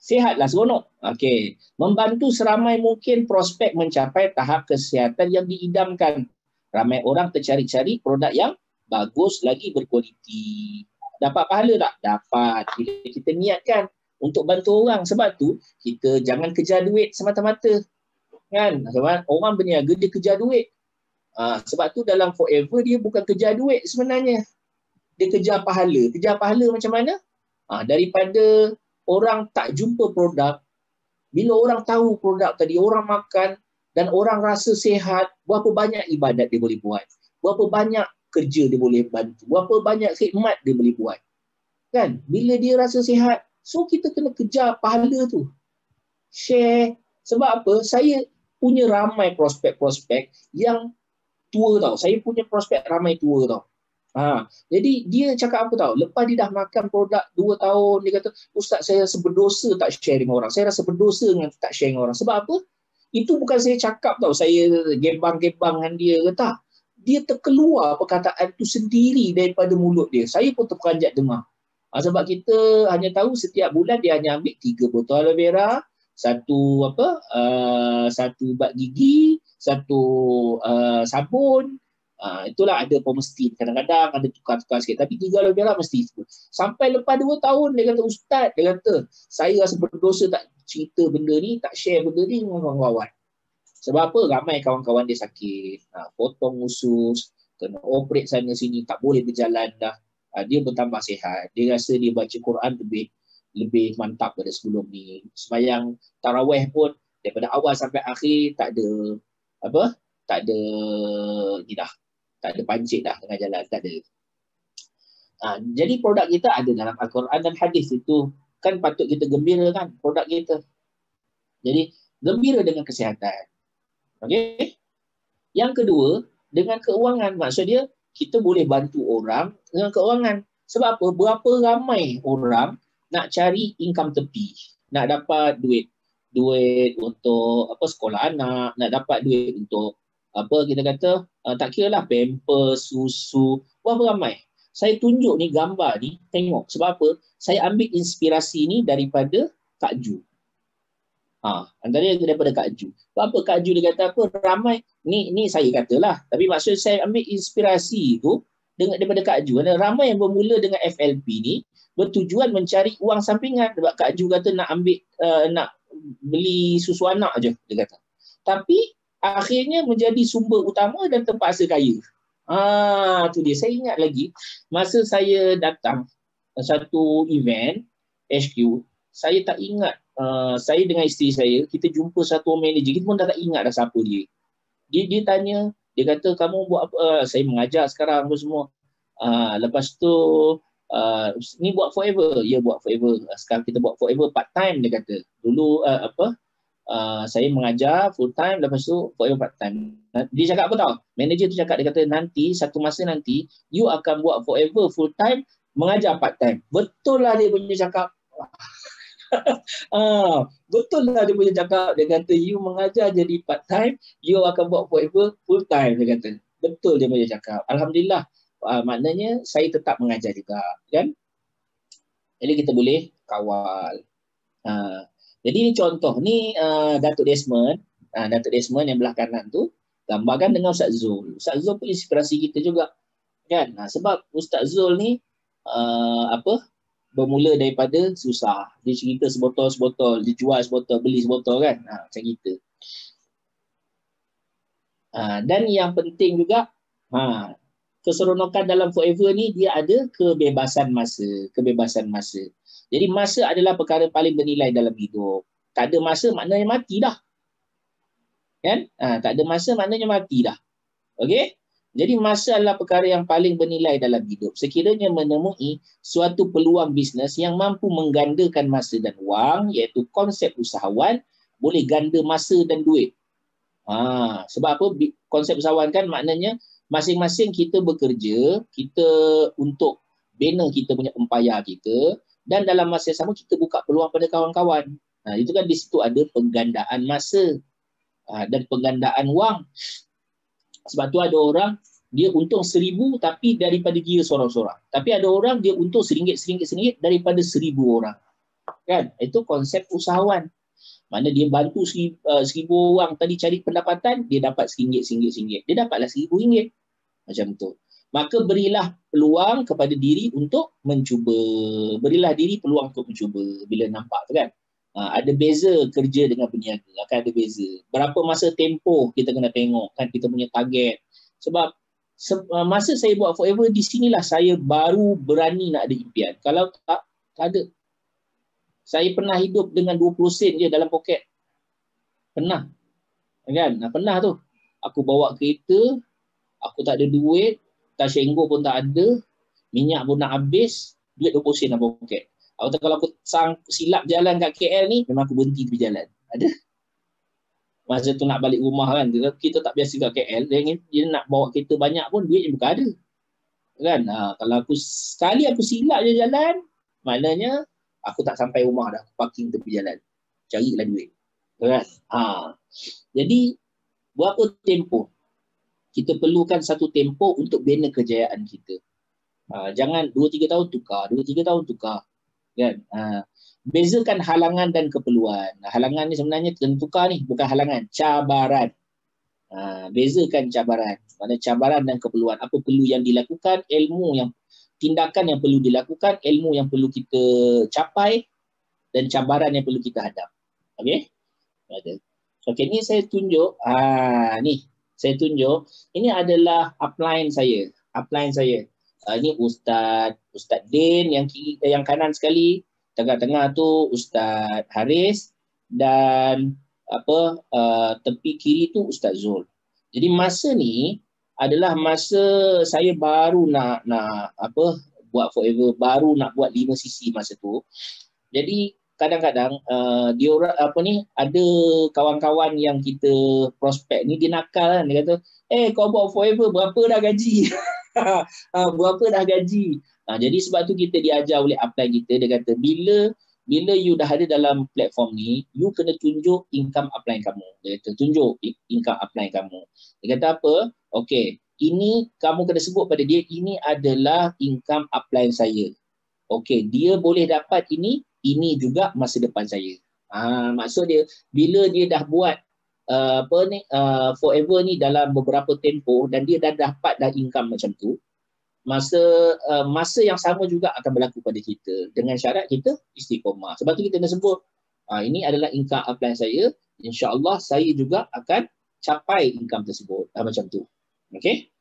Sihatlah seronok. Okey. Membantu seramai mungkin prospek mencapai tahap kesihatan yang diidamkan. Ramai orang tercari-cari produk yang bagus lagi berkualiti. Dapat pahala tak? Dapat. Bila kita niatkan untuk bantu orang. Sebab tu kita jangan kejar duit semata-mata. Kan? Sebab orang berniaga dia kejar duit. Sebab tu dalam forever dia bukan kejar duit sebenarnya. Dia kejar pahala. Kejar pahala macam mana? Daripada orang tak jumpa produk, bila orang tahu produk tadi, orang makan dan orang rasa sihat, berapa banyak ibadat dia boleh buat, berapa banyak kerja dia boleh bantu, berapa banyak khidmat dia boleh buat. Kan? Bila dia rasa sihat, so kita kena kejar pahala tu. Share. Sebab apa? Saya punya ramai prospek-prospek yang tua tau. Saya punya prospek ramai tua tau. Jadi dia cakap apa tau, lepas dia dah makan produk 2 tahun, dia kata, Ustaz saya rasa berdosa tak share dengan orang. Saya rasa berdosa dengan tak share dengan orang. Sebab apa? Itu bukan saya cakap tau, saya gebang-gebang dengan dia ke tak. Dia terkeluar perkataan itu sendiri daripada mulut dia. Saya pun terperanjat dengar. Sebab kita hanya tahu setiap bulan dia hanya ambil 3 botol aloe vera, satu satu ubat gigi, satu sabun. Itulah ada pomestin. Kadang-kadang ada tukar-tukar sikit. Tapi 3 aloe vera mesti. Sampai lepas 2 tahun, dia kata, Ustaz, dia kata, saya rasa berdosa tak cerita benda ni, tak share benda ni dengan kawan-kawan. Sebab apa? Ramai kawan-kawan dia sakit. Potong usus, kena operate sana sini, tak boleh berjalan dah. Dia bertambah sihat. Dia rasa dia baca Quran lebih mantap pada sebelum ni. Sembahyang tarawih pun daripada awal sampai akhir tak ada ni dah. Tak ada pancit dah tengah jalan, tak ada. Jadi produk kita ada dalam Al-Quran dan hadis, itu kan patut kita gembira kan produk kita. Jadi gembira dengan kesihatan. Okey. Yang kedua, dengan keuangan. Maksud dia kita boleh bantu orang dengan keuangan. Sebab apa? Berapa ramai orang nak cari income tepi, nak dapat duit untuk sekolah anak, nak dapat duit untuk kita kata tak kira lah pampers, susu, berapa ramai. Saya tunjuk ni gambar ni, tengok. Sebab apa? Saya ambil inspirasi ni daripada Kak Ju. Antara daripada Kak Ju. Sebab apa Kak Ju dia kata apa? Ramai, ni saya katalah. Tapi maksud saya ambil inspirasi tu daripada Kak Ju. Ramai yang bermula dengan FLP ni bertujuan mencari uang sampingan. Sebab Kak Ju kata nak ambil, nak beli susu anak je, dia kata. Tapi akhirnya menjadi sumber utama dan terpaksa kaya. Tu dia. Saya ingat lagi masa saya datang satu event HQ, saya tak ingat, saya dengan isteri saya, kita jumpa satu manager, kita pun dah tak ingat dah siapa dia. Dia tanya, dia kata kamu buat apa? Saya mengajar sekarang tu semua. Lepas tu ni buat forever. Ya, buat forever. Sekarang kita buat forever part time, dia kata. Dulu saya mengajar full time, lepas tu forever part time. Dia cakap apa tau? Manager tu cakap, dia kata nanti, satu masa nanti, you akan buat forever full time, mengajar part time. Betul lah dia punya cakap. Betul lah dia punya cakap. Dia kata you mengajar jadi part time, you akan buat forever full time, dia kata. Betul dia punya cakap. Alhamdulillah. Maknanya saya tetap mengajar juga, kan? Jadi kita boleh kawal. Jadi ni contoh ni, Datuk Desmond, Datuk Desmond yang belah kanan tu gambarkan dengan Ustaz Zul. Ustaz Zul pun inspirasi kita juga, kan? Sebab Ustaz Zul ni bermula daripada susah. Dia cerita sebotol-sebotol, dia jual sebotol, beli sebotol, kan? Macam kita. Dan yang penting juga, keseronokan dalam Forever ni, dia ada kebebasan masa. Jadi masa adalah perkara paling bernilai dalam hidup. Tak ada masa maknanya mati dah. Kan? Tak ada masa maknanya mati dah. Okey? Jadi masa adalah perkara yang paling bernilai dalam hidup. Sekiranya menemui suatu peluang bisnes yang mampu menggandakan masa dan wang, iaitu konsep usahawan, boleh ganda masa dan duit. Sebab apa? Konsep usahawan kan maknanya masing-masing kita bekerja, kita untuk bina kita punya empayar kita, dan dalam masa yang sama kita buka peluang pada kawan-kawan. Itu kan di situ ada penggandaan masa dan penggandaan wang. Sebab tu ada orang dia untung 1,000 tapi daripada dia seorang-seorang. Tapi ada orang dia untung RM1 daripada 1,000 orang. Kan? Itu konsep usahawan. Mana dia bantu 1,000 orang tadi cari pendapatan, dia dapat RM1. Dia dapatlah RM1,000. Macam tu. Maka berilah peluang kepada diri untuk mencuba. Berilah diri peluang untuk mencuba. Bila nampak tu kan. Ada beza kerja dengan peniaga. Akan ada beza. Berapa masa tempoh kita kena tengok. Kan kita punya target. Sebab masa saya buat Forever, di sinilah saya baru berani nak ada impian. Kalau tak ada. Saya pernah hidup dengan 20 sen je dalam poket. Pernah. Kan? Pernah tu. Aku bawa kereta. Aku tak ada duit. Tashengo pun tak ada, minyak pun nak habis, duit 20 sen dalam poket. Kalau aku silap jalan kat KL ni, memang aku berhenti tepi jalan. Ada. Masa tu nak balik rumah kan, kita tak biasa kat KL, dia nak bawa kereta banyak pun duit bukan ada. Kan? Kalau sekali aku silap je jalan, maknanya aku tak sampai rumah dah, parking tepi jalan. Carilah duit. Kan? Jadi berapa tempoh? Kita perlukan satu tempoh untuk bina kejayaan kita. Jangan 2-3 tahun tukar, 2-3 tahun tukar. Kan? Bezakan halangan dan keperluan. Halangan ni sebenarnya tukar ni, bukan halangan, cabaran. Bezakan cabaran. Mana cabaran dan keperluan. Apa perlu yang dilakukan, tindakan yang perlu dilakukan, ilmu yang perlu kita capai, dan cabaran yang perlu kita hadap. Okey? Okey, ni saya tunjuk. Ni saya tunjuk. Ini adalah upline saya. Ini Ustaz Din yang kanan sekali. Tengah-tengah tu Ustaz Haris, dan tepi kiri tu Ustaz Zul. Jadi masa ni adalah masa saya baru nak buat Forever, baru nak buat 5 sisi masa tu. Jadi kadang-kadang ada kawan-kawan yang kita prospek ni, dia nakal kan, dia kata, kau buat Forever berapa dah gaji? Berapa dah gaji? Jadi sebab tu kita diajar oleh upline kita, dia kata bila you dah ada dalam platform ni, you kena tunjuk income upline kamu. Dia kata tunjuk income upline kamu. Dia kata apa? Okey, ini kamu kena sebut pada dia, ini adalah income upline saya. Okey, dia boleh dapat ini juga masa depan saya. Maksud dia, bila dia dah buat Forever ni dalam beberapa tempoh dan dia dah dapat income macam tu, masa yang sama juga akan berlaku pada kita, dengan syarat kita istiqomah. Sebab tu kita nak sebut ini adalah income upline saya, insya-Allah saya juga akan capai income tersebut. Macam tu. Okey?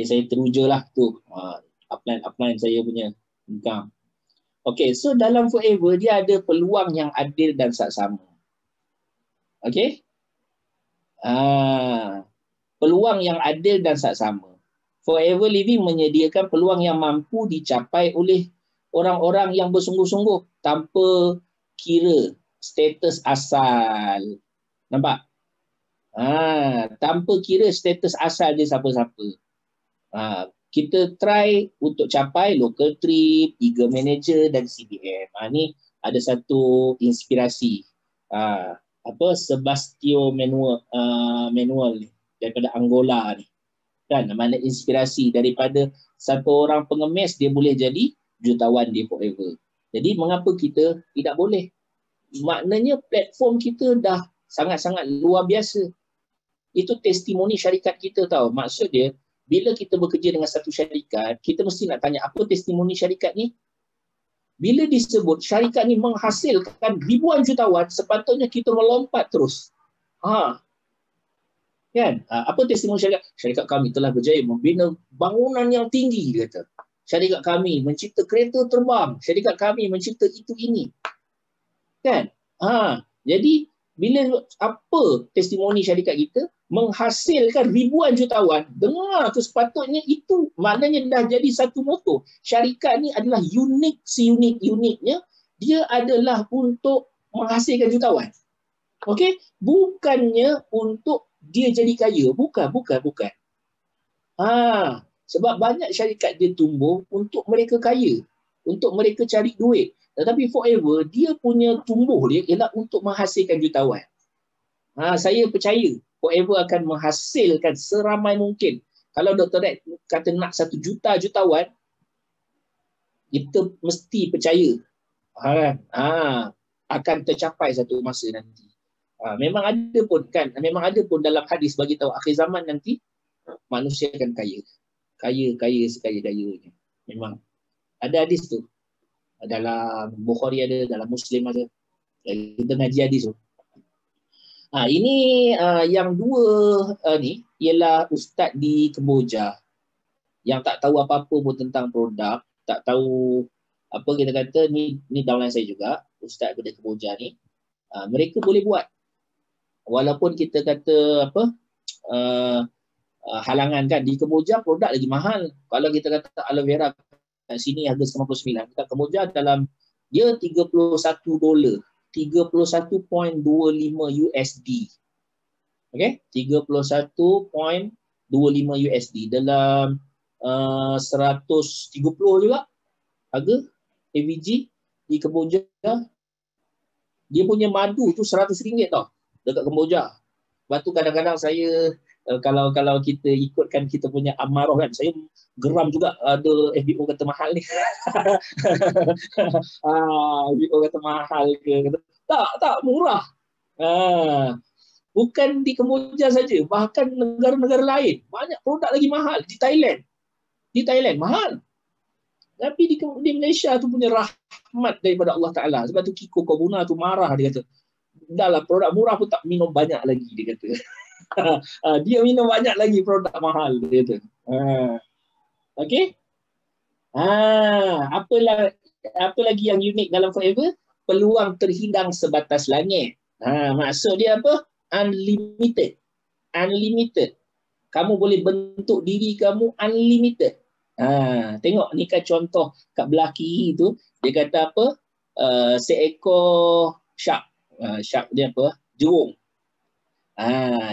Saya teruja lah tu upline saya punya income. Okey, so dalam Forever dia ada peluang yang adil dan saksama. Okey? Peluang yang adil dan saksama. Forever Living menyediakan peluang yang mampu dicapai oleh orang-orang yang bersungguh-sungguh tanpa kira status asal. Nampak? Tanpa kira status asal dia siapa-siapa. Kita try untuk capai local trip, Eagle Manager dan CBM. Ni ada satu inspirasi. Sebastio Manuel daripada Angola ni. Kan, mana inspirasi daripada satu orang pengemis dia boleh jadi jutawan di Forever. Jadi mengapa kita tidak boleh? Maknanya platform kita dah sangat-sangat luar biasa. Itu testimoni syarikat kita tahu. Maksud dia, bila kita bekerja dengan satu syarikat, kita mesti nak tanya apa testimoni syarikat ni? Bila disebut syarikat ni menghasilkan ribuan jutawan, sepatutnya kita melompat terus. Kan? Apa testimoni syarikat? Syarikat kami telah berjaya membina bangunan yang tinggi, dia kata. Syarikat kami mencipta kereta terbang. Syarikat kami mencipta itu ini. Kan? Jadi bila apa testimoni syarikat kita menghasilkan ribuan jutawan, dengar tu sepatutnya itu maknanya dah jadi satu moto. Syarikat ni adalah unik, seunik-uniknya dia adalah untuk menghasilkan jutawan. Okey? Bukannya untuk dia jadi kaya. Bukan. Sebab banyak syarikat dia tumbuh untuk mereka kaya, untuk mereka cari duit. Tetapi Forever, dia punya tumbuh dia ialah untuk menghasilkan jutawan. Saya percaya Forever akan menghasilkan seramai mungkin. Kalau Dr. Red kata nak 1 juta jutawan, kita mesti percaya akan tercapai satu masa nanti. Memang ada pun dalam hadis bagi tahu akhir zaman nanti manusia akan kaya sekaya-dayanya. Memang ada hadis tu. Dalam Bukhari ada, dalam Muslim ada. Kita ngaji hadis tu. Ini yang dua ni ialah ustaz di Kemboja yang tak tahu apa-apa pun tentang produk, tak tahu apa kita kata, ni downline saya juga, ustaz di Kemboja ni. Mereka boleh buat. Walaupun kita kata halangan kan, di Kemboja produk lagi mahal. Kalau kita kata aloe vera kat sini harga $99, kat Kemboja dalam dia $31. 31.25 USD. Okey, 31.25 USD dalam 130 juga harga AVG di Kemboja. Dia punya madu tu RM100 tau dekat Kemboja. Lepas tu kadang-kadang saya kalau kita ikutkan kita punya amarah kan, saya geram juga ada FBO kata mahal ni. FBO kata mahal ke, kata tak murah. Bukan di Kemboja saja, bahkan negara-negara lain banyak produk lagi mahal. Di Thailand mahal. Tapi di Malaysia tu punya rahmat daripada Allah Ta'ala. Sebab tu Kiko Kobuna tu marah, dia kata, dah lah produk murah pun tak minum banyak lagi, dia kata. Dia minum banyak lagi produk mahal, dia kata. Okey. Apa lagi yang unik dalam Forever? Peluang terhidang sebatas langit. Maksud dia apa? Unlimited. Kamu boleh bentuk diri kamu unlimited. Tengok ni kan contoh kat belah kiri tu, dia kata apa? Seekor shark. Shark dia apa? Jerung.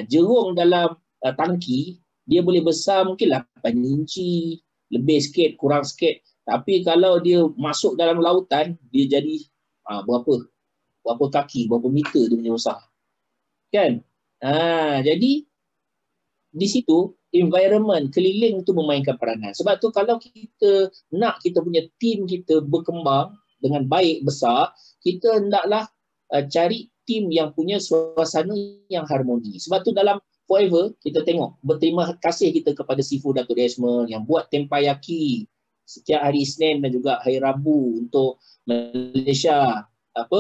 Jerung dalam tangki, dia boleh besar mungkin 8 inci, lebih sikit, kurang sikit. Tapi kalau dia masuk dalam lautan, dia jadi berapa kaki, berapa meter dia punya besar. Kan? Jadi di situ environment keliling tu memainkan peranan. Sebab tu kalau kita nak kita punya tim kita berkembang dengan baik besar, kita hendaklah cari tim yang punya suasana yang harmoni. Sebab tu dalam Forever kita tengok, berterima kasih kita kepada Sifu Datuk Desmond yang buat tempayaki setiap hari Isnin dan juga hari Rabu untuk Malaysia,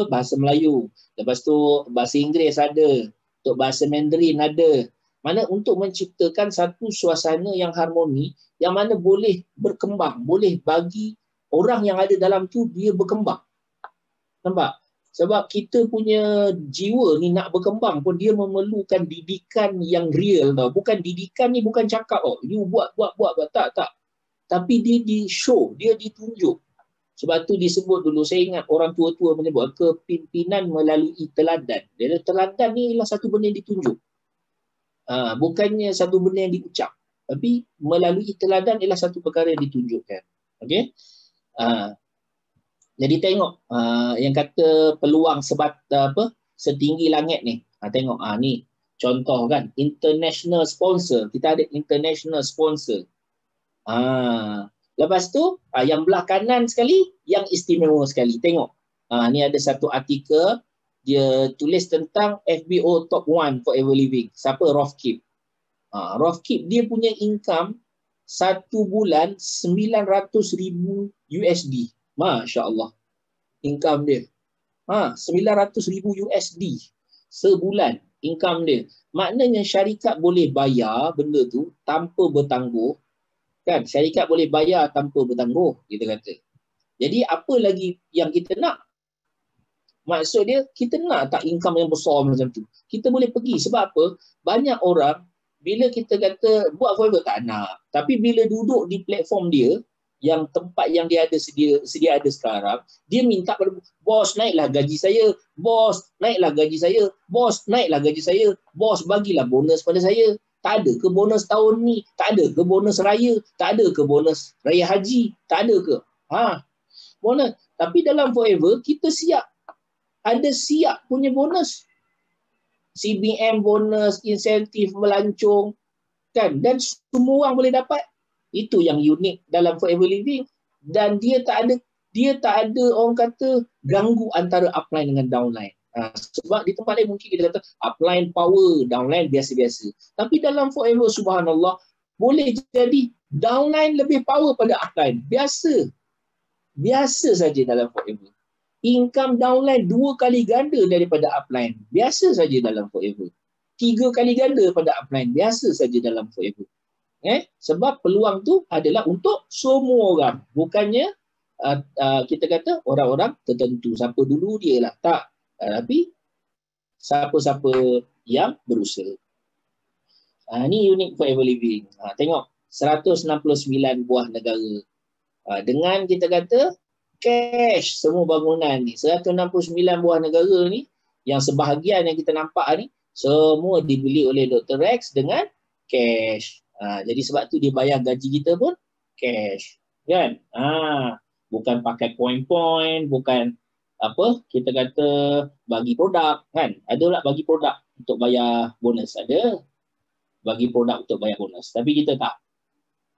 bahasa Melayu. Lepas tu bahasa Inggeris ada, untuk bahasa Mandarin ada. Mana untuk menciptakan satu suasana yang harmoni, yang mana boleh berkembang, boleh bagi orang yang ada dalam tu dia berkembang. Nampak? Sebab kita punya jiwa ni nak berkembang pun dia memerlukan didikan yang real tau. Bukan didikan ni bukan cakap you buat. Tak. Tapi dia di show, dia ditunjuk. Sebab tu disebut dulu, saya ingat orang tua-tua menyebut kepimpinan melalui teladan. Jadi teladan ni ialah satu benda yang ditunjuk. Bukannya satu benda yang diucap, tapi melalui teladan ialah satu perkara yang ditunjukkan. Okey. Jadi tengok yang kata peluang setinggi langit ni. Tengok ni contoh kan, international sponsor. Kita ada international sponsor. Lepas tu yang belah kanan sekali yang istimewa sekali. Tengok. Ni ada satu artikel dia tulis tentang FBO Top 1 Forever Living. Siapa? Rofkip. Rofkip dia punya income satu bulan 900,000 USD. Masya Allah. Income dia. 900,000 USD sebulan income dia. Maknanya syarikat boleh bayar benda tu tanpa bertangguh. Kan? Syarikat boleh bayar tanpa bertangguh, kita kata. Jadi apa lagi yang kita nak? Maksud dia, kita nak tak income yang besar macam tu? Kita boleh pergi. Sebab apa? Banyak orang, bila kita kata buat Forever tak nak. Tapi bila duduk di platform dia, yang tempat yang dia ada sedia ada sekarang, dia minta pada bos naiklah gaji saya, bos naiklah gaji saya, bos naiklah gaji saya, bos bagilah bonus pada saya. Tak ada ke bonus tahun ni? Tak ada ke bonus raya? Tak ada ke bonus raya haji? Tak ada ke? Bonus. Tapi dalam Forever, kita siap. Ada siap punya bonus. CBM bonus, insentif melancong. Kan? Dan semua orang boleh dapat. Itu yang unik dalam Forever Living. Dan dia tak ada orang kata ganggu antara upline dengan downline. Sebab di tempat lain mungkin kita kata upline power, downline biasa-biasa. Tapi dalam Forever, subhanallah, boleh jadi downline lebih power pada upline. Biasa saja dalam Forever. Income downline 2 kali ganda daripada upline. Biasa saja dalam Forever. 3 kali ganda pada upline. Biasa saja dalam Forever. Sebab peluang tu adalah untuk semua orang. Bukannya kita kata orang-orang tertentu. Siapa dulu dia lah. Tak. Tapi siapa-siapa yang berusaha. Ni unik Forever Living. Tengok 169 buah negara. Dengan kita kata cash semua bangunan ni. 169 buah negara ni, yang sebahagian yang kita nampak ni, semua dibeli oleh Dr. Rex dengan cash. Jadi sebab tu dia bayar gaji kita pun cash. Kan? Bukan pakai point-point, bukan apa kita kata bagi produk kan. Ada tak bagi produk untuk bayar bonus? Ada bagi produk untuk bayar bonus. Tapi kita tak.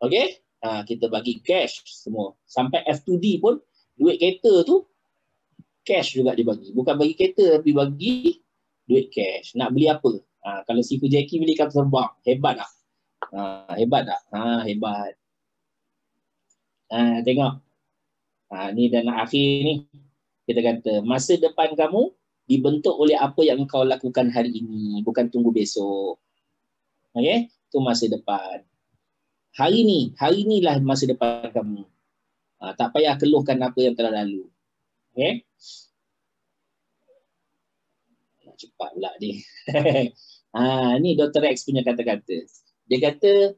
Okey? Kita bagi cash semua. Sampai F2D pun duit kereta tu cash juga dibagi. Bukan bagi kereta tapi bagi duit cash. Nak beli apa? Kalau si Jackie beli kapal terbang. Hebat tak? Hebat tak? Hebat. Tengok. Ni dah nak akhir ni. Kita kata masa depan kamu dibentuk oleh apa yang kau lakukan hari ini. Bukan tunggu besok. Okey? Itu masa depan. Hari ni lah masa depan kamu. Tak payah keluhkan apa yang telah lalu. Okey? Cepat pula ni. Ni Dr. Rex punya kata-kata. Dia kata,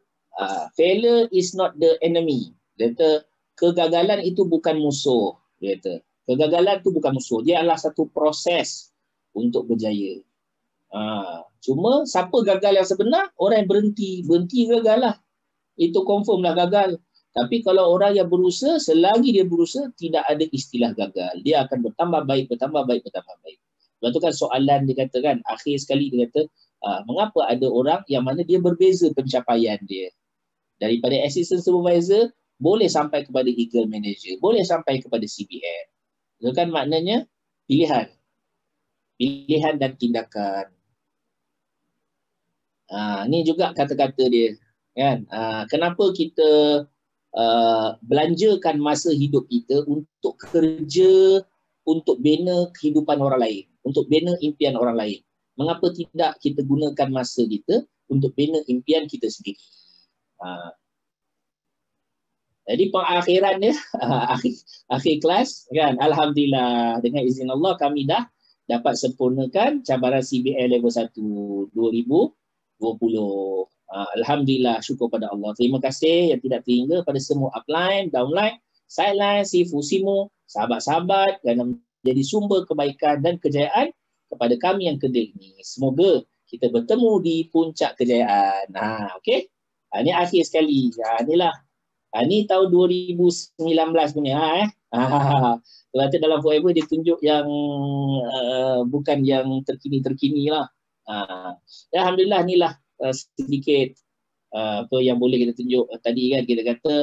failure is not the enemy. Dia kata, kegagalan itu bukan musuh. Dia kata, kegagalan itu bukan musuh. Dia adalah satu proses untuk berjaya. Cuma siapa gagal yang sebenar? Orang yang berhenti. Berhenti gagal lah. Itu confirm lah gagal. Tapi kalau orang yang berusaha, selagi dia berusaha, tidak ada istilah gagal. Dia akan bertambah baik, bertambah baik, bertambah baik. Sebab tu kan soalan dia kata kan, akhir sekali dia kata, mengapa ada orang yang mana dia berbeza pencapaian dia. Daripada assistant supervisor, boleh sampai kepada eagle manager, boleh sampai kepada CBM. Itu kan maknanya pilihan. Pilihan dan tindakan. Ni juga kata-kata dia. Kan? Kenapa kita belanjakan masa hidup kita untuk kerja, untuk bina kehidupan orang lain, untuk bina impian orang lain. Mengapa tidak kita gunakan masa kita untuk bina impian kita sendiri? Jadi pengakhiran dia, akhir kelas, kan? Alhamdulillah, dengan izin Allah kami dah dapat sempurnakan cabaran CBL level 1 2020. Alhamdulillah, syukur pada Allah. Terima kasih yang tidak terhingga pada semua upline, downline, sideline, Sifu Simu, sahabat-sahabat yang menjadi sumber kebaikan dan kejayaan kepada kami yang kedek ini. Semoga kita bertemu di puncak kejayaan. Okey. Ini akhir sekali. Inilah. Ini tahun 2019 punya. Berarti dalam Forever dia tunjuk yang bukan yang terkini-terkini lah. Alhamdulillah, inilah sedikit apa yang boleh kita tunjuk tadi kan. Kita kata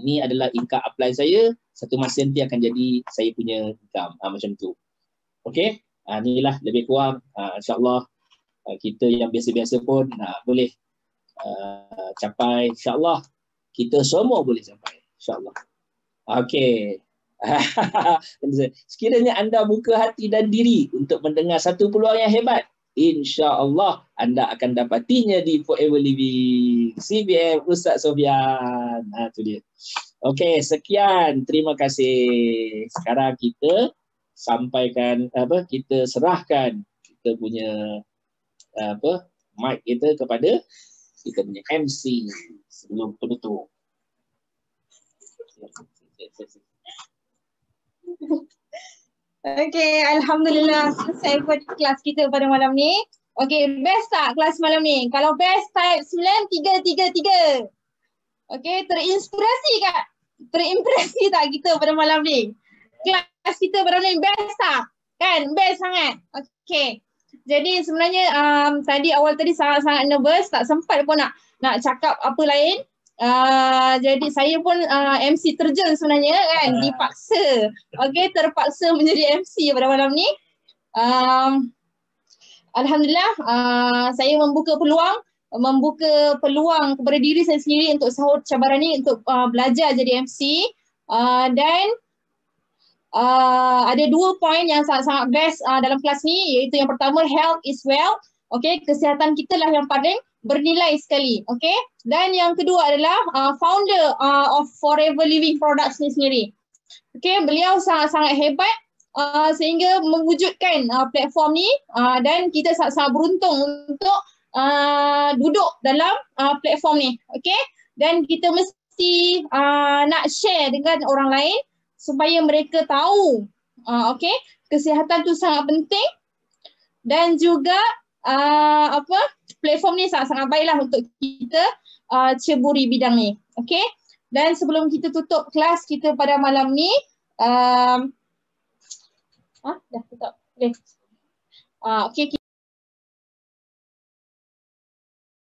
ni adalah income apply saya, satu masa nanti akan jadi saya punya income, macam tu. Okey, inilah lebih kurang, insyaAllah kita yang biasa-biasa pun boleh capai, insyaAllah kita semua boleh capai, insyaAllah. Okey. Sekiranya anda buka hati dan diri untuk mendengar satu peluang yang hebat, insya-Allah anda akan dapatinya di Forever Living CBM Ustaz Sofian. Itu dia. Okey, sekian. Terima kasih. Sekarang kita sampaikan kita serahkan kita punya mic kita kepada kita punya MC sebelum penutup. Okey, Alhamdulillah selesai kelas kita pada malam ni. Okey, best tak kelas malam ni? Kalau best type 9333. Okey, terinspirasi tak? Terimpresi tak kita pada malam ni? Kelas kita pada malam ni best tak? Kan? Best sangat. Okey. Jadi sebenarnya tadi awal tadi sangat-sangat nervous, tak sempat pun nak cakap apa lain. Jadi saya pun MC terjun sebenarnya kan, dipaksa. Okey, terpaksa menjadi MC pada malam ni. Alhamdulillah, saya membuka peluang kepada diri saya sendiri untuk sahut cabaran ni, untuk belajar jadi MC. Dan ada 2 poin yang sangat-sangat best dalam kelas ni, iaitu yang pertama, health is wealth. Okey, kesihatan kita lah yang paling bernilai sekali. Okey, dan yang kedua adalah founder of Forever Living Products ni sendiri. Okey, beliau sangat-sangat hebat sehingga mewujudkan platform ni, dan kita sangat-sangat beruntung untuk duduk dalam platform ni. Okey, dan kita mesti nak share dengan orang lain supaya mereka tahu okey, kesihatan tu sangat penting dan juga platform ni sangat-sangat baiklah untuk kita ceburi bidang ni. Okey. Dan sebelum kita tutup kelas kita pada malam ni, dah tutup. Okey. Okey.